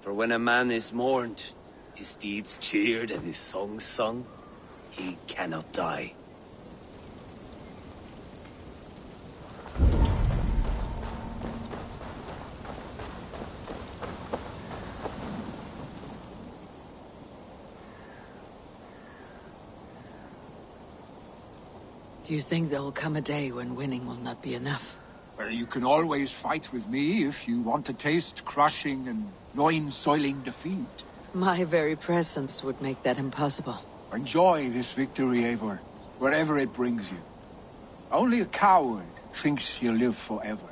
For when a man is mourned, his deeds cheered and his songs sung, he cannot die.
Do you think there will come a day when winning will not be enough?
Well, you can always fight with me if you want to taste crushing and loin-soiling defeat.
My very presence would make that impossible.
Enjoy this victory, Eivor, wherever it brings you. Only a coward thinks he'll live forever.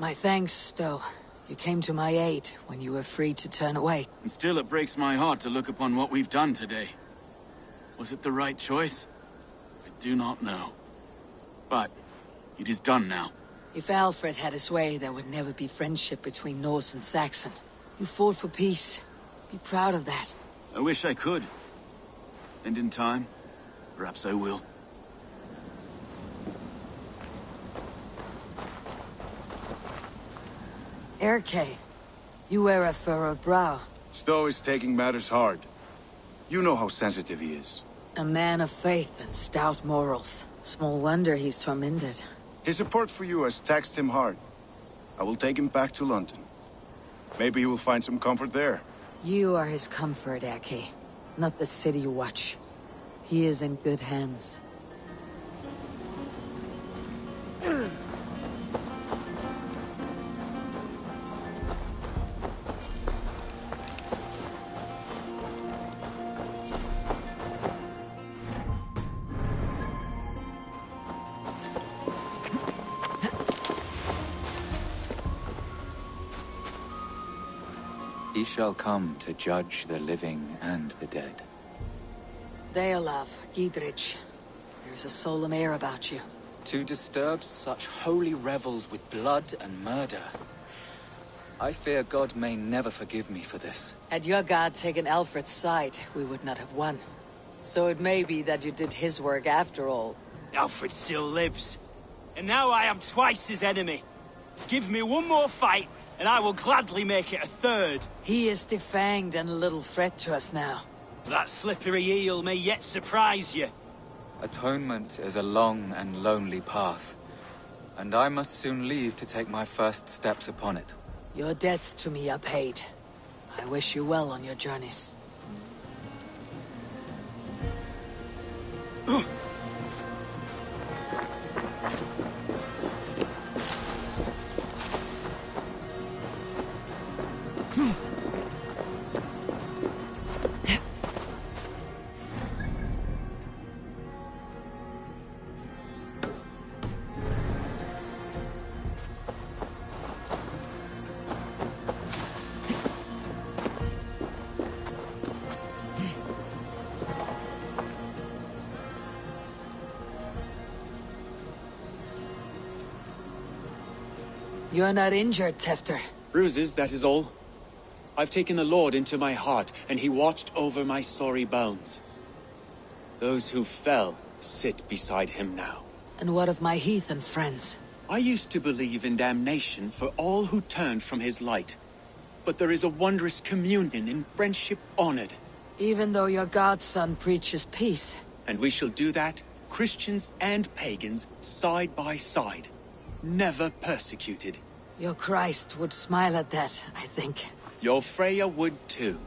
My thanks, Stowe. You came to my aid when you were free to turn away.
And still it breaks my heart to look upon what we've done today. Was it the right choice? I do not know. But it is done now.
If Alfred had his way, there would never be friendship between Norse and Saxon. You fought for peace. Be proud of that.
I wish I could. And in time, perhaps I will.
Erke, you wear a furrowed brow.
Stowe is taking matters hard. You know how sensitive he is.
A man of faith and stout morals. Small wonder he's tormented.
His support for you has taxed him hard. I will take him back to London. Maybe he will find some comfort there.
You are his comfort, Erke. Not the city you watch. He is in good hands.
He shall come to judge the living and the dead.
Deolav, Gidrich, there's a solemn air about you.
To disturb such holy revels with blood and murder. I fear God may never forgive me for this.
Had your god taken Alfred's side, we would not have won. So it may be that you did his work after all.
Alfred still lives. And now I am twice his enemy. Give me one more fight, and I will gladly make it a third.
He is defanged and a little threat to us now.
That slippery eel may yet surprise you.
Atonement is a long and lonely path, and I must soon leave to take my first steps upon it.
Your debts to me are paid. I wish you well on your journeys. You're not injured, Tefter.
Bruises, that is all. I've taken the Lord into my heart, and he watched over my sorry bones. Those who fell sit beside him now.
And what of my heathen friends?
I used to believe in damnation for all who turned from his light. But there is a wondrous communion in friendship honored.
Even though your godson preaches peace.
And we shall do that, Christians and pagans, side by side. Never persecuted.
Your Christ would smile at that, I think.
Your Freya would too.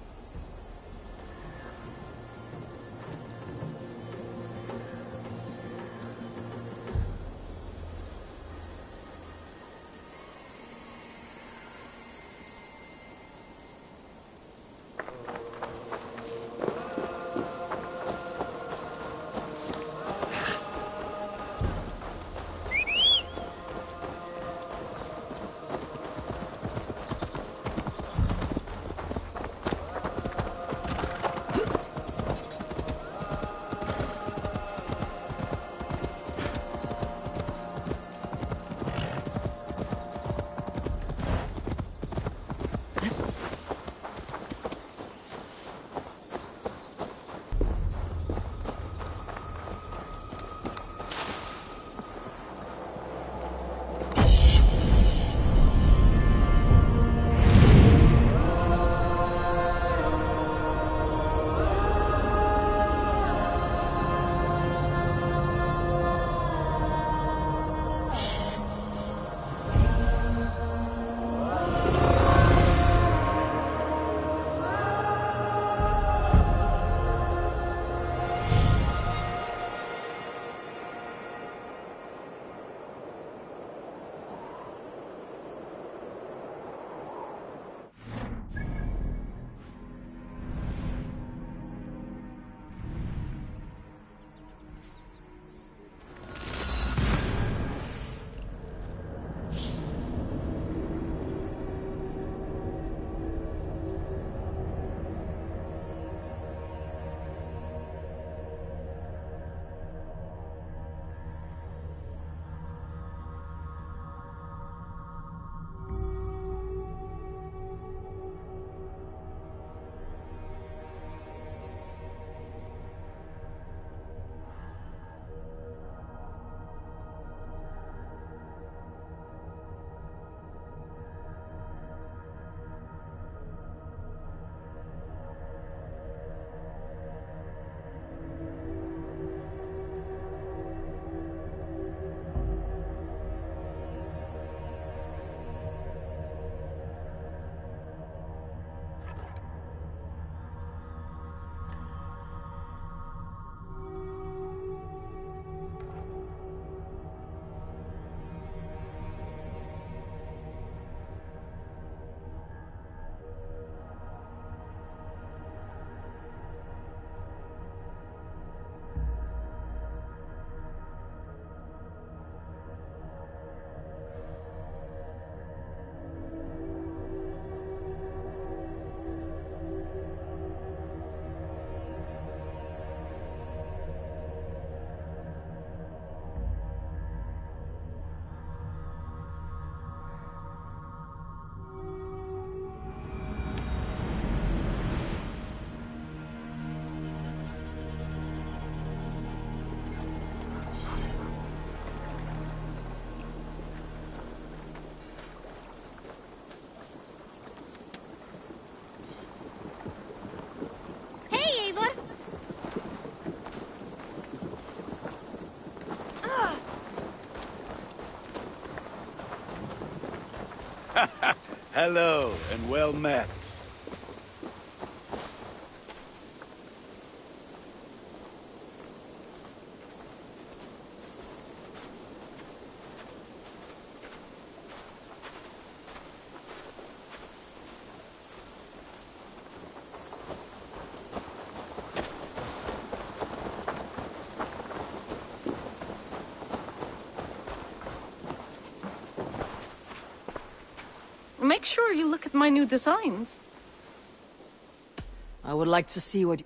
Hello, and well met.
Make sure you look at my new designs.
I would like to see what...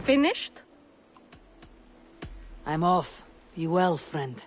Finished?
I'm off. Be well, friend.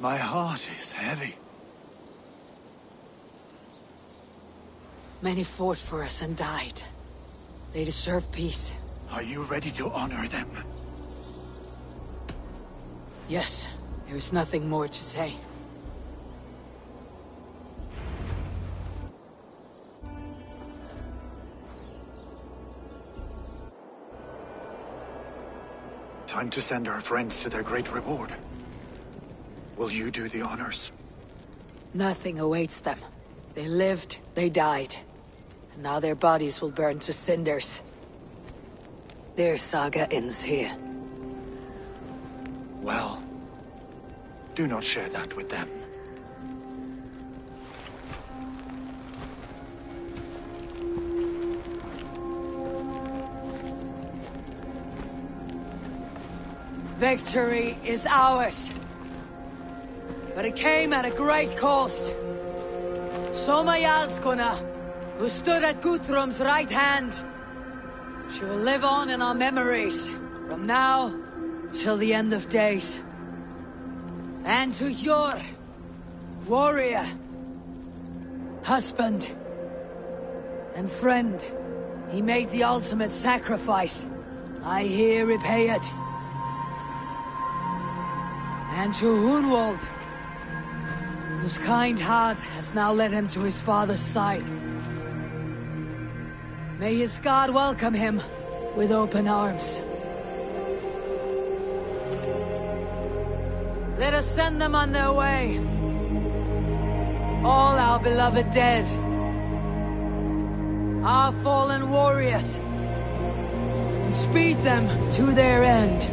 My heart is heavy.
Many fought for us and died. They deserve peace.
Are you ready to honor them?
Yes, there is nothing more to say.
Time to send our friends to their great reward. Will you do the honors?
Nothing awaits them. They lived, they died. And now their bodies will burn to cinders. Their saga ends here.
Well, do not share that with them.
Victory is ours. But it came at a great cost. Soma Jarlskona, who stood at Guthrum's right hand. She will live on in our memories, from now till the end of days. And to your warrior, husband, and friend, he made the ultimate sacrifice. I here repay it. And to Hunwald, whose kind heart has now led him to his father's side. May his God welcome him with open arms. Let us send them on their way. All our beloved dead. Our fallen warriors. And speed them to their end.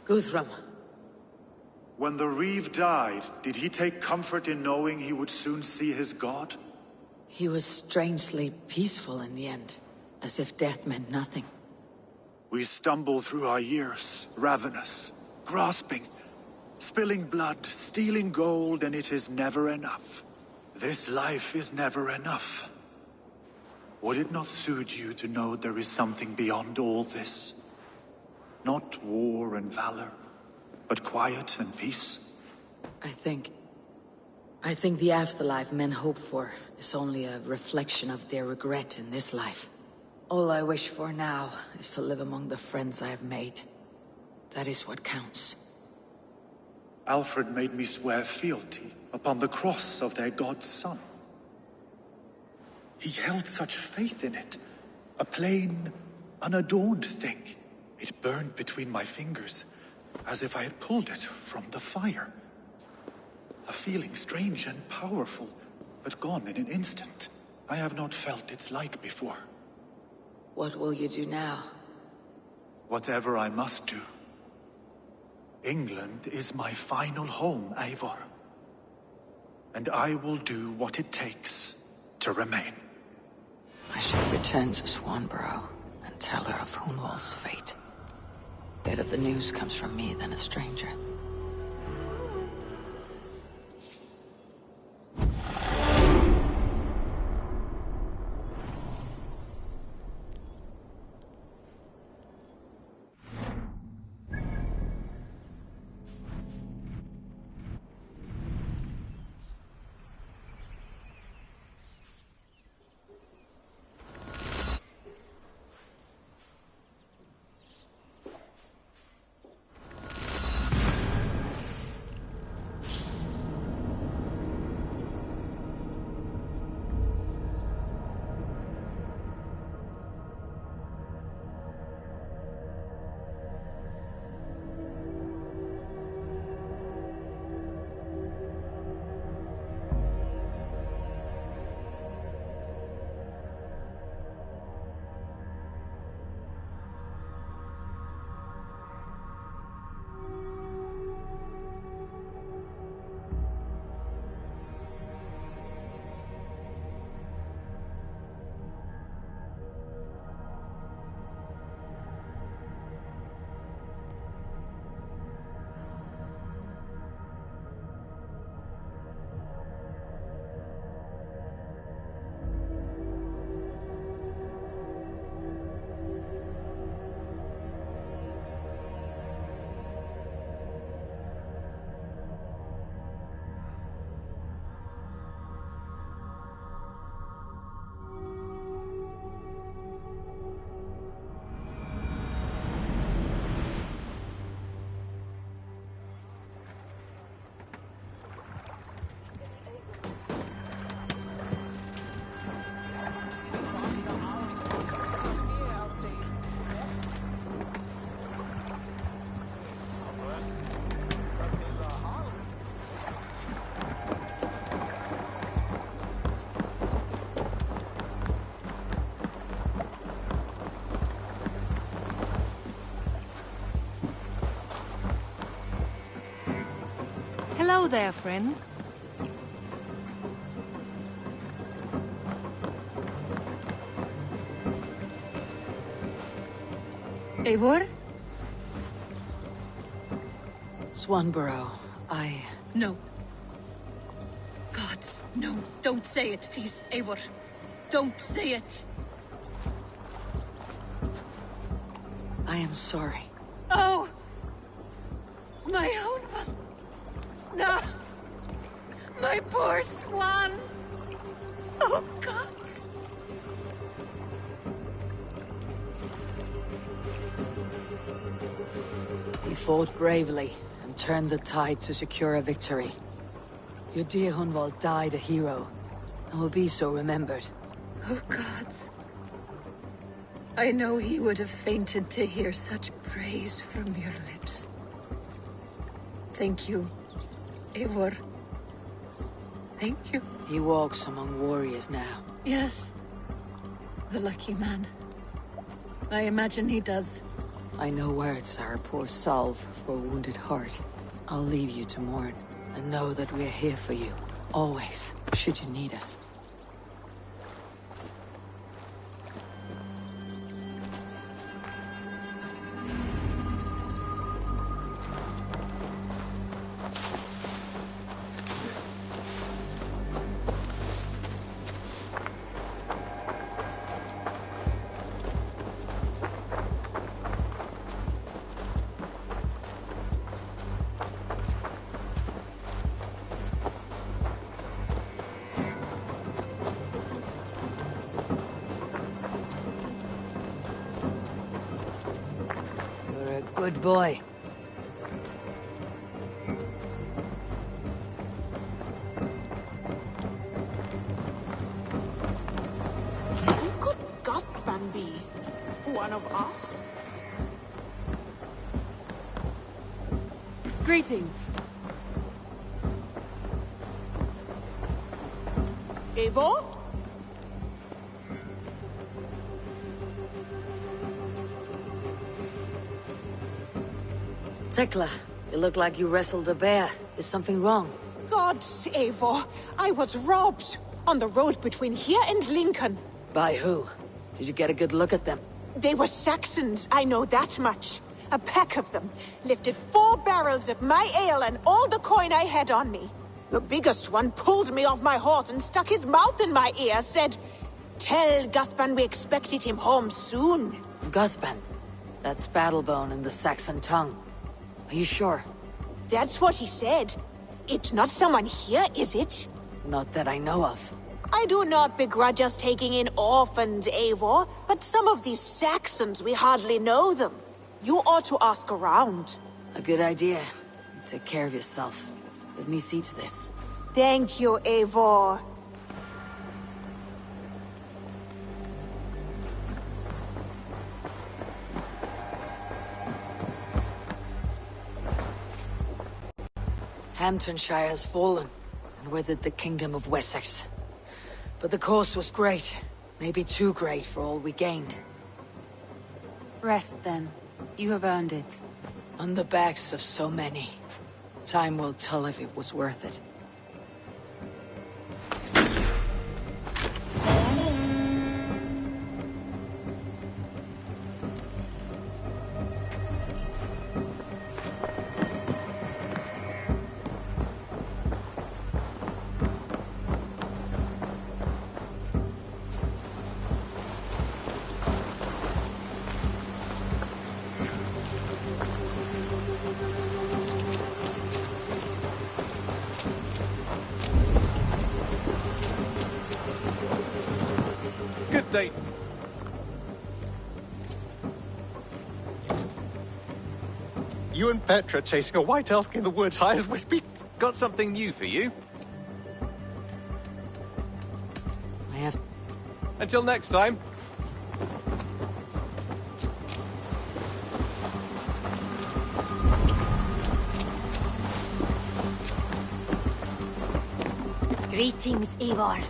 Guthrum.
When the Reeve died, did he take comfort in knowing he would soon see his god?
He was strangely peaceful in the end, as if death meant nothing.
We stumble through our years, ravenous, grasping, spilling blood, stealing gold, and it is never enough. This life is never enough. Would it not suit you to know there is something beyond all this? Not war and valor, but quiet and peace?
I think the afterlife men hope for is only a reflection of their regret in this life. All I wish for now is to live among the friends I have made. That is what counts.
Alfred made me swear fealty upon the cross of their god's son. He held such faith in it, a plain, unadorned thing. It burned between my fingers, as if I had pulled it from the fire. A feeling strange and powerful, but gone in an instant. I have not felt its like before.
What will you do now?
Whatever I must do. England is my final home, Eivor. And I will do what it takes to remain.
I shall return to Swanborough. Tell her of Hunwald's fate. Better the news comes from me than a stranger.
Hello there, friend. Eivor?
Swanborough,
No. Gods, no. Don't say it, please, Eivor. Don't say it.
I am sorry.
Oh! My own one. No! My poor swan! Oh, gods!
He fought bravely and turned the tide to secure a victory. Your dear Hunwald died a hero, and will be so remembered.
Oh, gods. I know he would have fainted to hear such praise from your lips. Thank you, Eivor. Thank you.
He walks among warriors now.
Yes. The lucky man. I imagine he does.
I know words are a poor salve for a wounded heart. I'll leave you to mourn, and know that we're here for you, always, should you need us. Good boy.
Who could Gothman be? One of us?
Greetings.
Eivor?
Tekla, you look like you wrestled a bear. Is something wrong?
Gods, Eivor, I was robbed on the road between here and Lincoln.
By who? Did you get a good look at them?
They were Saxons, I know that much. A pack of them lifted 4 barrels of my ale and all the coin I had on me. The biggest one pulled me off my horse and stuck his mouth in my ear, said, "Tell Guthban we expected him home soon."
Guthban? That's Battlebone in the Saxon tongue. Are you sure?
That's what he said. It's not someone here, is it?
Not that I know of.
I do not begrudge us taking in orphans, Eivor, but some of these Saxons, we hardly know them. You ought to ask around.
A good idea. Take care of yourself. Let me see to this.
Thank you, Eivor.
Hamptonshire has fallen, and with it the Kingdom of Wessex. But the cost was great. Maybe too great for all we gained.
Rest then. You have earned it.
On the backs of so many. Time will tell if it was worth it.
Good day. You and Petra chasing a white elk in the woods high as wispy. Got something new for you.
I have...
Until next time.
Greetings, Eivor.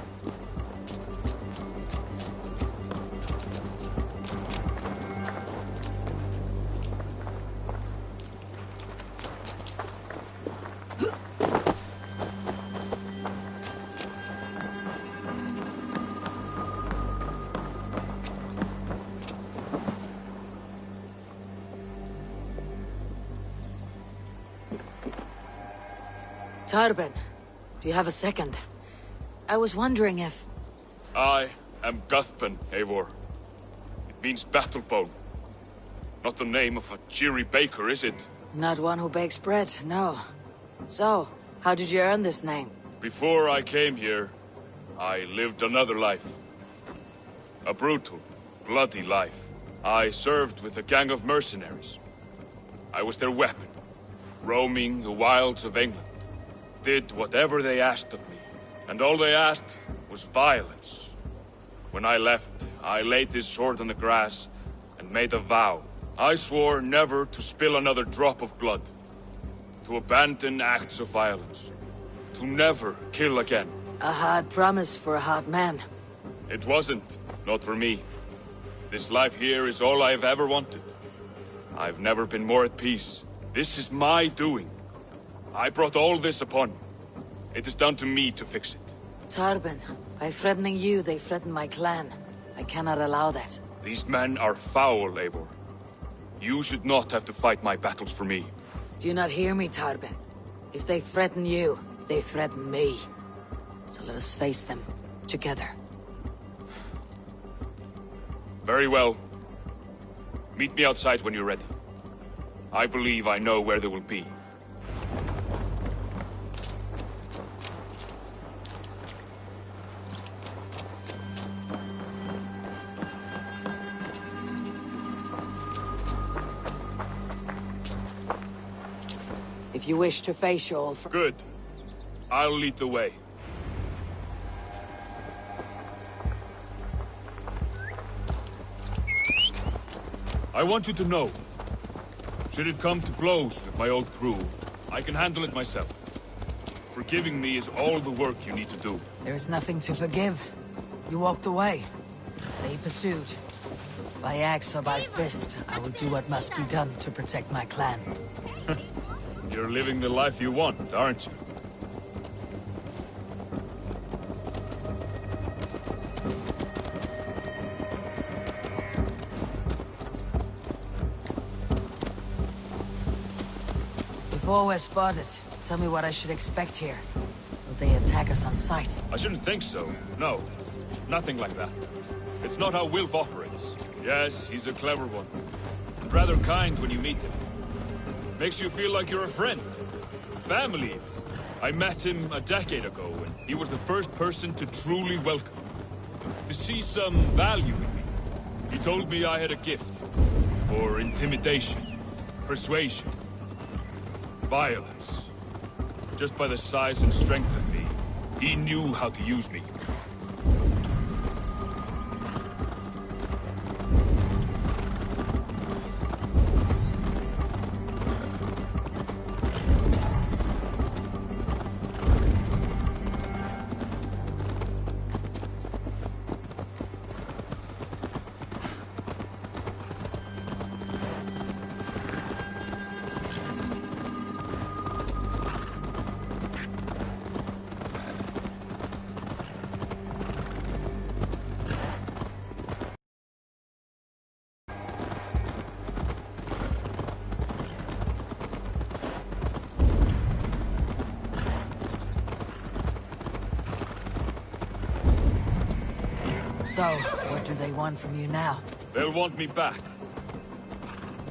Tarben, do you have a second? I was wondering if...
I am Guthban, Eivor. It means battlebone. Not the name of a cheery baker, is it?
Not one who bakes bread, no. So, how did you earn this name?
Before I came here, I lived another life. A brutal, bloody life. I served with a gang of mercenaries. I was their weapon, roaming the wilds of England. Did whatever they asked of me, and all they asked was violence. When I left, I laid this sword on the grass and made a vow. I swore never to spill another drop of blood, to abandon acts of violence, to never kill again.
A hard promise for a hard man.
It wasn't, not for me. This life here is all I've ever wanted. I've never been more at peace. This is my doing. I brought all this upon you. It is down to me to fix it.
Tarben, by threatening you, they threaten my clan. I cannot allow that.
These men are foul, Eivor. You should not have to fight my battles for me.
Do you not hear me, Tarben? If they threaten you, they threaten me. So let us face them, together.
Very well. Meet me outside when you're ready. I believe I know where they will be.
If you wish to face your old
Good. I'll lead the way. I want you to know, should it come to blows with my old crew, I can handle it myself. Forgiving me is all the work you need to do.
There is nothing to forgive. You walked away. They pursued. By axe or by fist, I will do what must be done to protect my clan.
You're living the life you want, aren't you?
Four were spotted. Tell me what I should expect here. Will they attack us on sight?
I shouldn't think so. No. Nothing like that. It's not how Wilf operates. Yes, he's a clever one. And rather kind when you meet him. Makes you feel like you're a friend. Family. I met him a decade ago, and he was the first person to truly welcome me. To see some value in me. He told me I had a gift. For intimidation. Persuasion. Violence. Just by the size and strength of me, he knew how to use me.
So, what do they want from you now?
They'll want me back.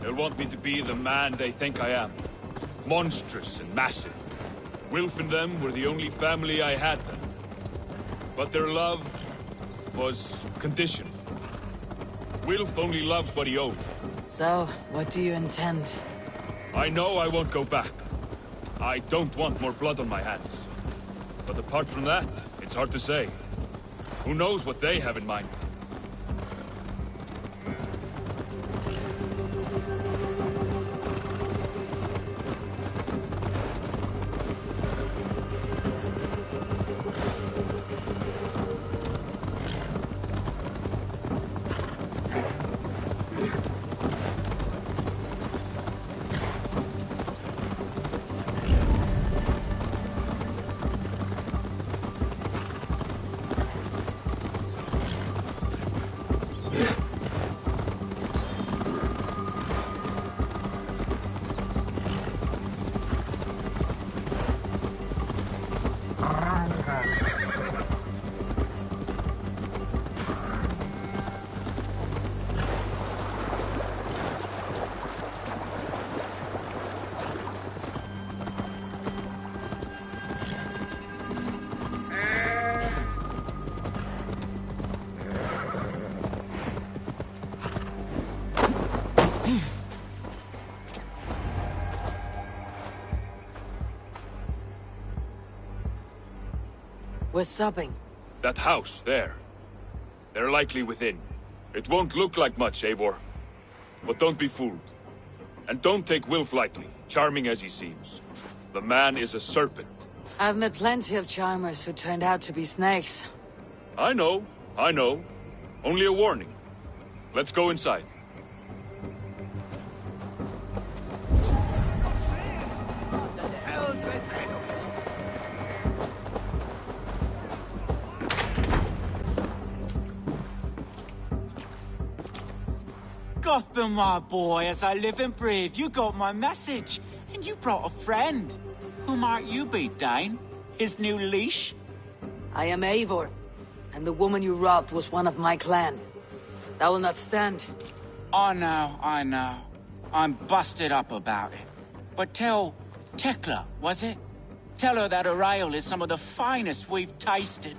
They'll want me to be the man they think I am. Monstrous and massive. Wilf and them were the only family I had then. But their love was conditioned. Wilf only loves what he owed.
So, what do you intend?
I know I won't go back. I don't want more blood on my hands. But apart from that, it's hard to say. Who knows what they have in mind?
We're stopping.
That house, there. They're likely within. It won't look like much, Eivor. But don't be fooled. And don't take Wilf lightly, charming as he seems. The man is a serpent.
I've met plenty of charmers who turned out to be snakes.
I know. Only a warning. Let's go inside.
Gothbin, my boy, as I live and breathe, you got my message. And you brought a friend. Who might you be, Dane? His new leash?
I am Eivor, and the woman you robbed was one of my clan. That will not stand.
I know. I'm busted up about it. But tell Tekla, was it? Tell her that her ale is some of the finest we've tasted.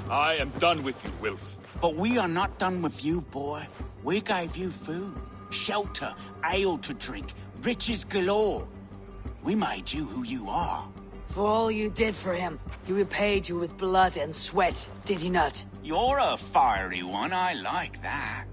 I am done with you, Wilf.
But we are not done with you, boy. We gave you food, shelter, ale to drink, riches galore. We made you who you are.
For all you did for him, he repaid you with blood and sweat, did he not?
You're a fiery one, I like that.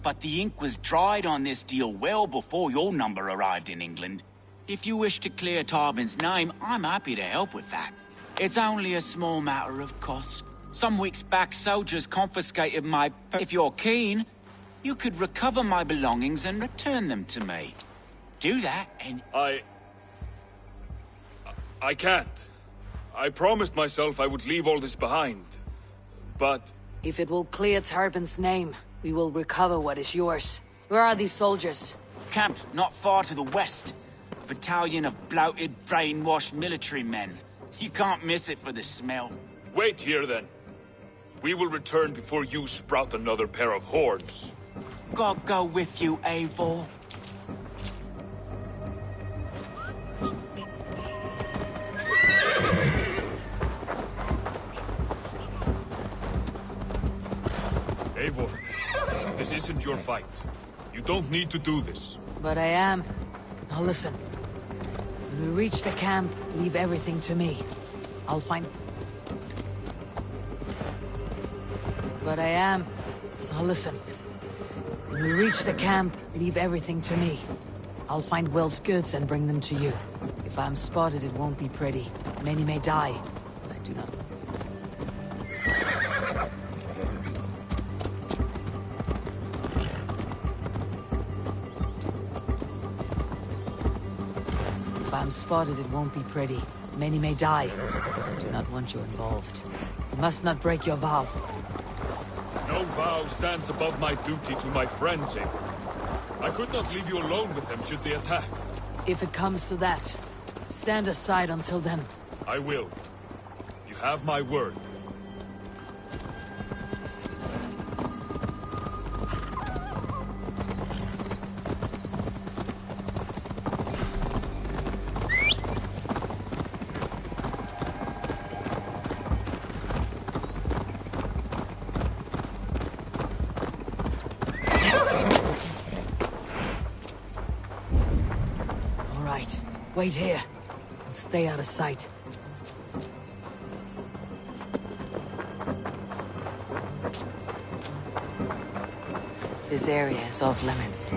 But the ink was dried on this deal well before your number arrived in England. If you wish to clear Tarbin's name, I'm happy to help with that. It's only a small matter of cost. Some weeks back, soldiers confiscated my... If you're keen, you could recover my belongings and return them to me. Do that, and...
I can't. I promised myself I would leave all this behind. But...
If it will clear Tarbin's name, we will recover what is yours. Where are these soldiers?
Camped not far to the west. A battalion of bloated, brainwashed military men. You can't miss it for the smell.
Wait here, then. We will return before you sprout another pair of horns.
God go with you, Eivor.
Eivor, this isn't your fight. You don't need to do this.
But I am. Now listen. When we reach the camp, leave everything to me. I'll find... But I am. Now listen. When we reach the camp, leave everything to me. I'll find Will's goods and bring them to you. If I'm spotted, it won't be pretty. Many may die, but I do not... If I'm spotted, it won't be pretty. Many may die. I do not want you involved. You must not break your vow.
No vow stands above my duty to my friends, Eivor. I could not leave you alone with them should they attack.
If it comes to that, stand aside until then.
I will. You have my word.
Wait here, and stay out of sight. This area is off limits.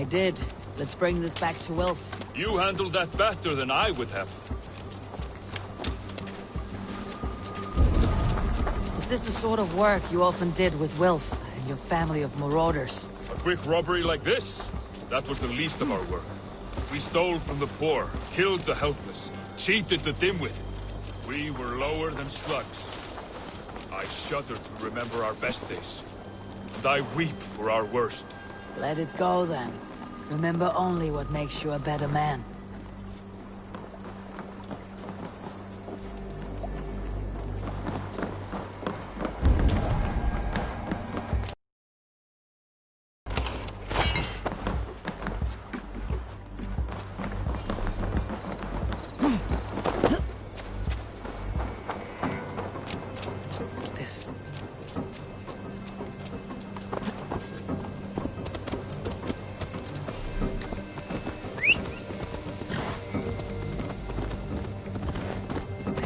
I did. Let's bring this back to Wilf.
You handled that better than I would have.
Is this the sort of work you often did with Wilf and your family of marauders?
A quick robbery like this? That was the least of our work. We stole from the poor, killed the helpless, cheated the dimwit. We were lower than slugs. I shudder to remember our best days. And I weep for our worst.
Let it go, then. Remember only what makes you a better man.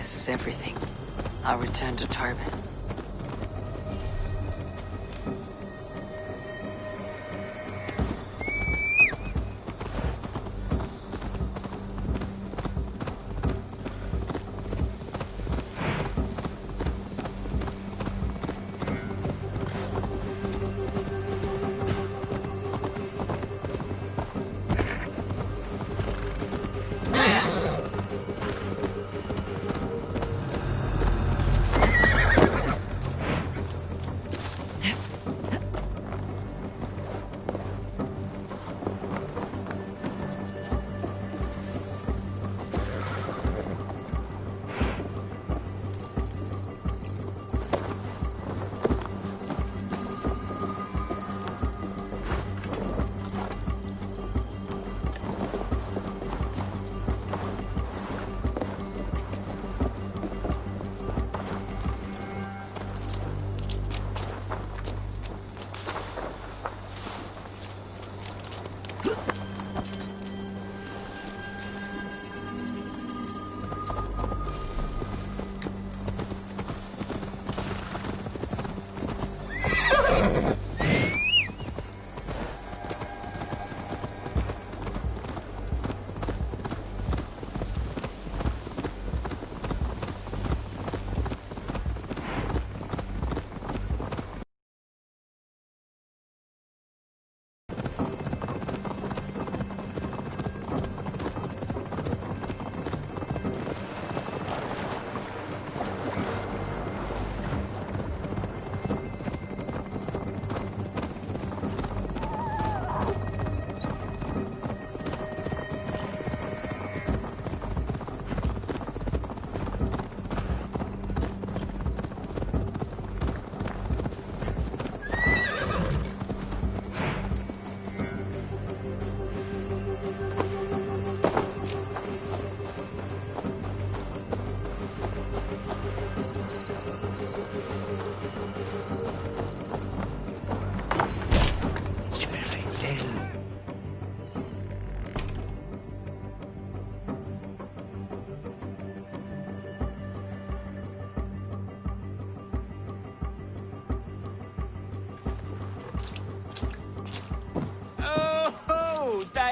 This is everything. I'll return to Tarbin.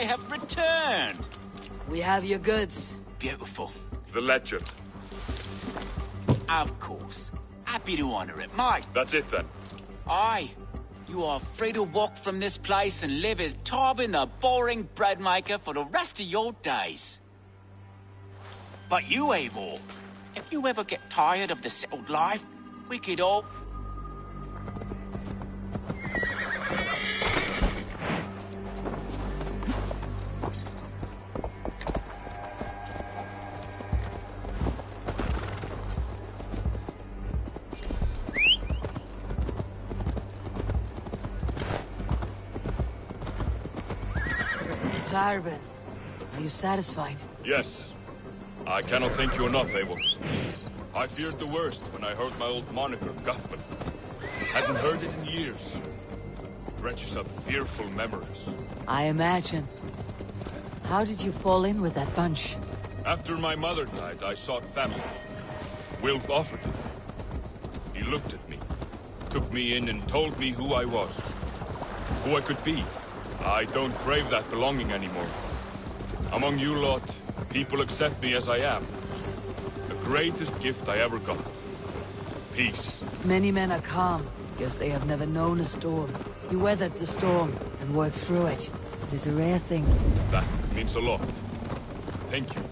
I have returned.
We have your goods.
Beautiful.
The legend.
Of course. Happy to honor it, mate.
That's it then.
Aye. You are free to walk from this place and live as Tarbin the boring bread maker for the rest of your days. But you, Eivor, if you ever get tired of the settled life, we could all...
Tarbin, are you satisfied?
Yes. I cannot thank you enough, Eivor. I feared the worst when I heard my old moniker, Guthman. Hadn't heard it in years. It dredges up fearful memories.
I imagine. How did you fall in with that bunch?
After my mother died, I sought family. Wilf offered it. He looked at me, took me in and told me who I was. Who I could be. I don't crave that belonging anymore. Among you lot, people accept me as I am. The greatest gift I ever got. Peace.
Many men are calm, because they have never known a storm. You weathered the storm and worked through it. It is a rare thing.
That means a lot. Thank you.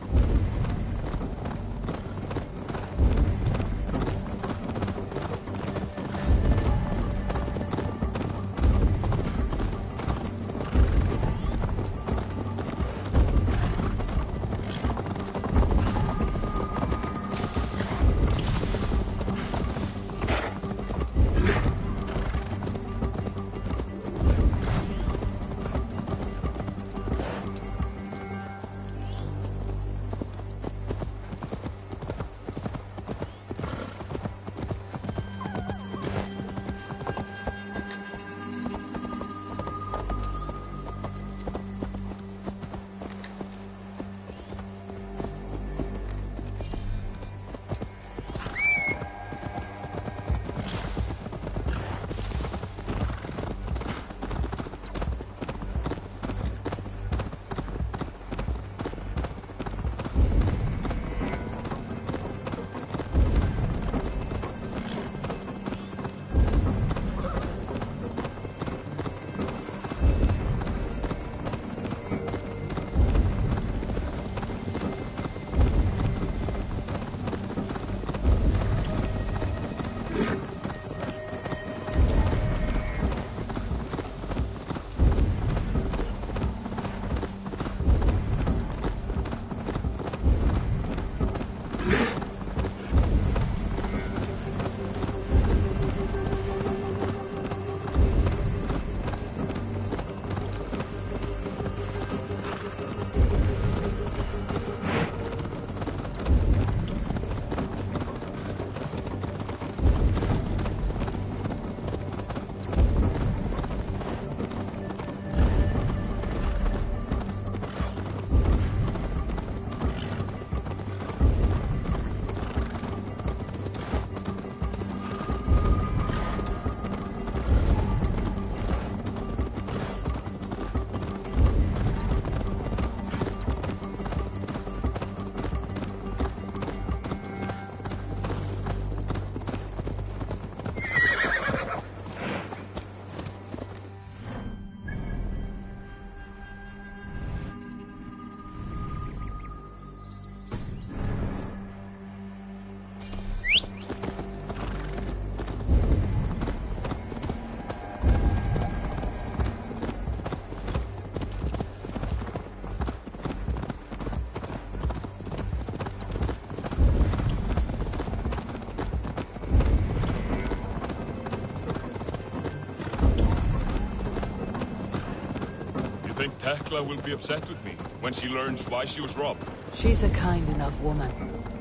Think Tekla will be upset with me when she learns why she was robbed?
She's a kind enough woman.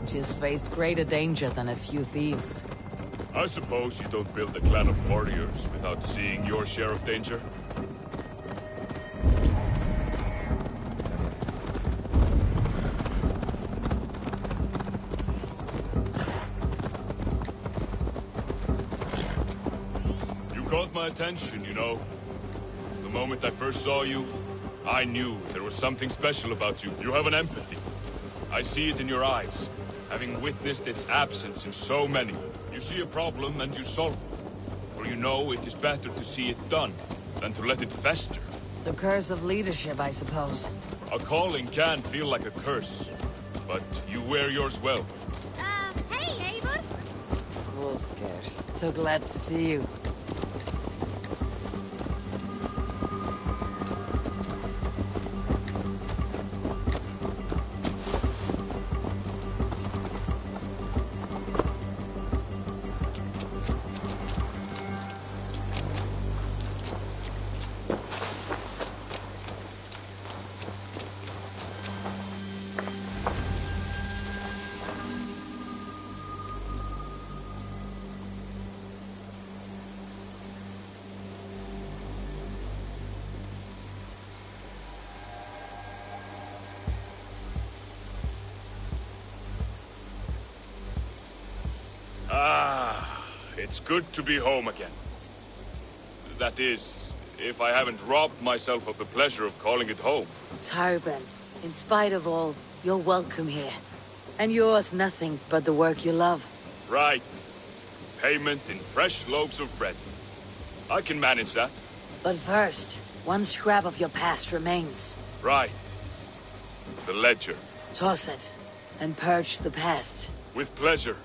She's faced greater danger than a few thieves.
I suppose you don't build a clan of warriors without seeing your share of danger? You caught my attention, you know. The moment I first saw you, I knew there was something special about you. You have an empathy. I see it in your eyes, having witnessed its absence in so many. You see a problem and you solve it. For you know it is better to see it done than to let it fester.
The curse of leadership, I suppose.
A calling can feel like a curse, but you wear yours well.
Hey, Eivor!
Wolfgar, so glad to see you.
It's good to be home again. That is, if I haven't robbed myself of the pleasure of calling it home.
Tarben, in spite of all, you're welcome here. And yours nothing but the work you love.
Right. Payment in fresh loaves of bread. I can manage that.
But first, one scrap of your past remains.
Right. The ledger.
Toss it, and purge the past.
With pleasure.